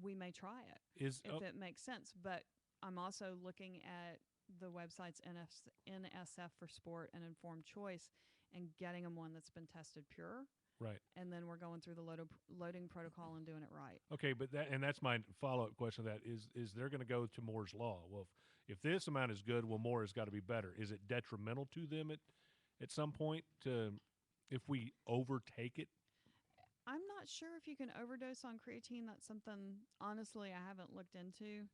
we may try it if it makes sense. But I'm also looking at the websites NSF for Sport and Informed Choice and getting them one that's been tested pure. Right. And then we're going through the loading protocol and doing it right. Okay, but that's my follow-up question. To that is they're going to go to Moore's law. Well, if this amount is good, well, more has got to be better. Is it detrimental to them at some point if we overtake it? I'm not sure if you can overdose on creatine. That's something, honestly, I haven't looked into.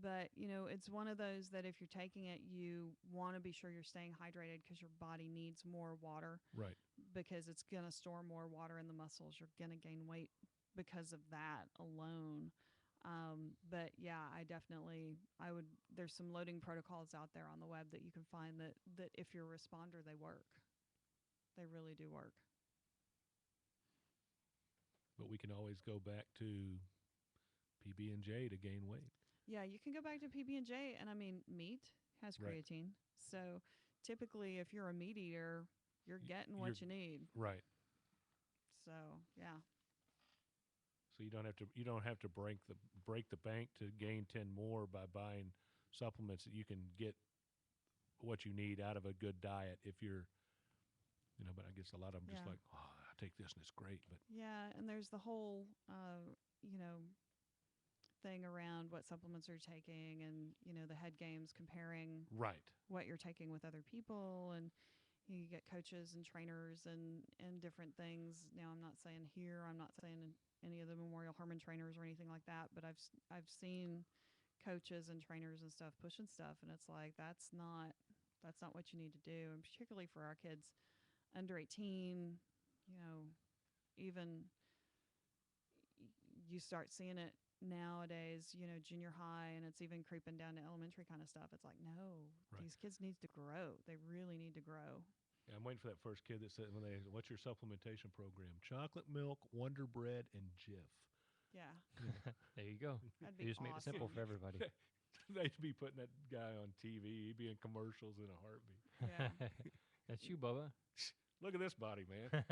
But, it's one of those that if you're taking it, you want to be sure you're staying hydrated because your body needs more water. Right. Because it's going to store more water in the muscles. You're going to gain weight because of that alone. But yeah, there's some loading protocols out there on the web that you can find that if you're a responder, they work. They really do work. But we can always go back to PB&J to gain weight. Yeah, you can go back to PB&J, and I mean, meat has Right. creatine. So typically, if you're a meat eater, you're getting what you need. Right. So yeah. So you don't have to break the bank to gain 10 more by buying supplements that you can get what you need out of a good diet if you're, but I guess a lot of them just Yeah. like, oh, I take this and it's great. But Yeah, and there's the whole, thing around what supplements are taking and, the head games comparing right. what you're taking with other people. And you get coaches and trainers and different things. Now, I'm not saying any of the Memorial Hermann trainers or anything like that, but I've seen coaches and trainers and stuff pushing stuff, and it's like that's not what you need to do. And particularly for our kids under 18, even you start seeing it nowadays, junior high, and it's even creeping down to elementary kind of stuff. It's like, no, Right. These kids need to grow. They really need to grow. Yeah, I'm waiting for that first kid that said, what's your supplementation program? Chocolate milk, Wonder Bread, and Jif. Yeah, There you go. that'd You be just made it awesome. simple for everybody. They'd be putting that guy on TV. He'd be in commercials in a heartbeat. Yeah. That's you, Bubba. Look at this body, man.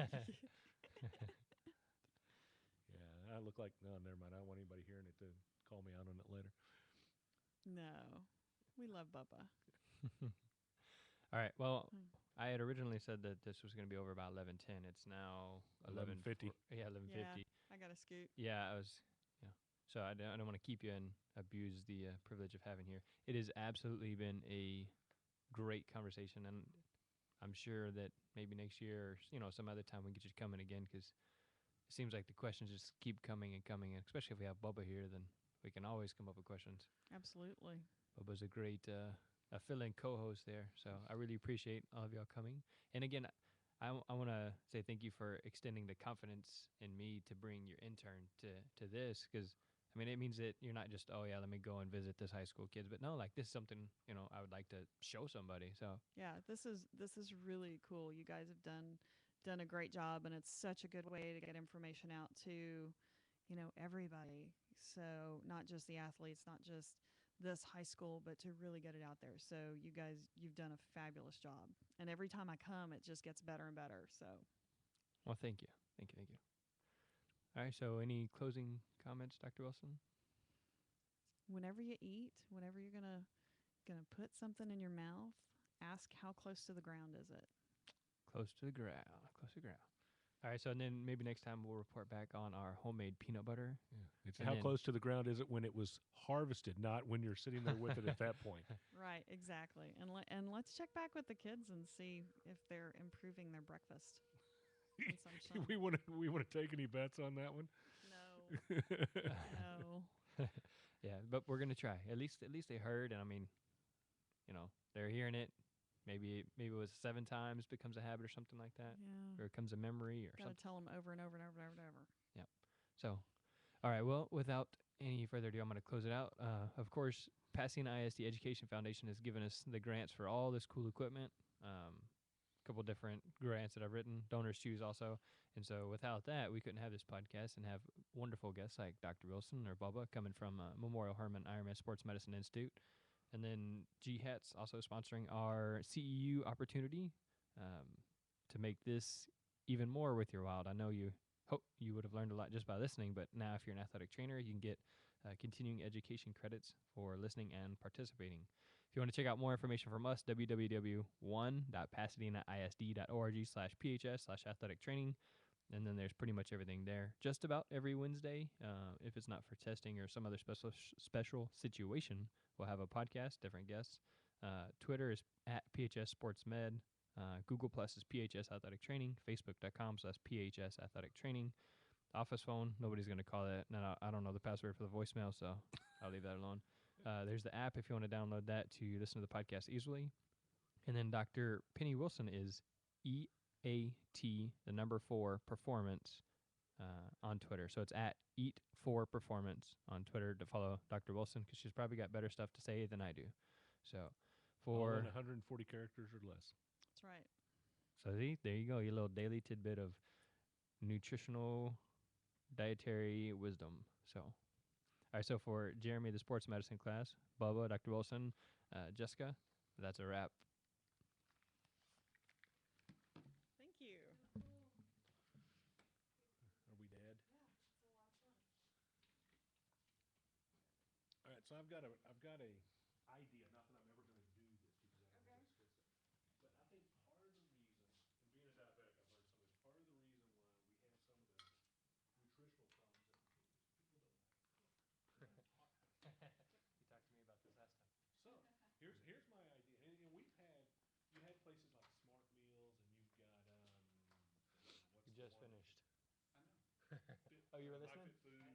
Yeah, I look like, no, never mind. I don't want anybody hearing it to call me out on it later. No, we love Bubba. All right. Well, Hmm. I had originally said that this was going to be over about 11:10. It's now 11:50. Yeah, 11:50. I got to scoot. Yeah, I was. Yeah. So I don't want to keep you and abuse the privilege of having here. It has absolutely been a great conversation, and I'm sure that maybe next year or some other time we get you to come in again, because it seems like the questions just keep coming and coming, and especially if we have Bubba here, then we can always come up with questions. Absolutely. Bubba's a great a fill-in co-host there, so I really appreciate all of y'all coming. And again, I want to say thank you for extending the confidence in me to bring your intern to this, because I mean, it means that you're not just, oh yeah, let me go and visit this high school kids, but no, like this is something I would like to show somebody. So Yeah, this is really cool. You guys have done a great job, and it's such a good way to get information out to, everybody. So not just the athletes, not just this high school, but to really get it out there. So you guys, you've done a fabulous job. And every time I come, it just gets better and better. So well, thank you. All right, so any closing comments, Dr. Wilson? whenever you eat, whenever you're gonna put something in your mouth, ask how close to the ground is it. Close to the ground. All right, so and then maybe next time we'll report back on our homemade peanut butter. Yeah. It's And how then- close to the ground is it when it was harvested, not when you're sitting there with it at that point. Right, exactly. And let's check back with the kids and see if they're improving their breakfast consumption. we want to take any bets on that one. No, no. Yeah, but we're gonna try. At least they heard, and I mean, they're hearing it. Maybe it was 7 times becomes a habit or something like that, Yeah. or it becomes a memory or Gotta something. tell them over and over and over and over and over. So, all right. Well, without any further ado, I'm going to close it out. Of course, Pasadena ISD Education Foundation has given us the grants for all this cool equipment. A couple different grants that I've written, donors choose also. And so without that, we couldn't have this podcast and have wonderful guests like Dr. Wilson or Bubba coming from Memorial Hermann Ironman Sports Medicine Institute. And then GHATS also sponsoring our CEU opportunity to make this even more with your wild. I know you hope you would have learned a lot just by listening, but now if you're an athletic trainer, you can get continuing education credits for listening and participating. If you want to check out more information from us, www.pasadenaisd.org/PHS/athletic training. And then there's pretty much everything there. Just about every Wednesday, if it's not for testing or some other special situation, we'll have a podcast, different guests. Twitter is at PHS Sports Med. Google Plus is PHS Athletic Training. Facebook.com/PHS Athletic Training. Office phone, nobody's going to call that. No, I don't know the password for the voicemail, so I'll leave that alone. There's the app if you want to download that to listen to the podcast easily. And then Dr. Penny Wilson is EAT4 Performance on Twitter. So it's at Eat4 Performance on Twitter to follow Dr. Wilson because she's probably got better stuff to say than I do. So All in for 140 characters or less. That's right. so there you go, your little daily tidbit of nutritional dietary wisdom. So all right, so for Jeremy, the sports medicine class, Bubba, Dr. Wilson, Jessica, that's a wrap. Thank you. Are we dead? All right, so I've got a idea. Not that I'm ever going to do this because I don't want to discuss it, but I think part of the reason, and being a diabetic, I've learned some of this. Part of the reason why we have some of the nutritional problems that people don't You talked to me about this last time. So here's my idea, and you had places like Smart Meals, and you've got what's You the just one? finished. I know. Oh, you were My listening? Fit Foods.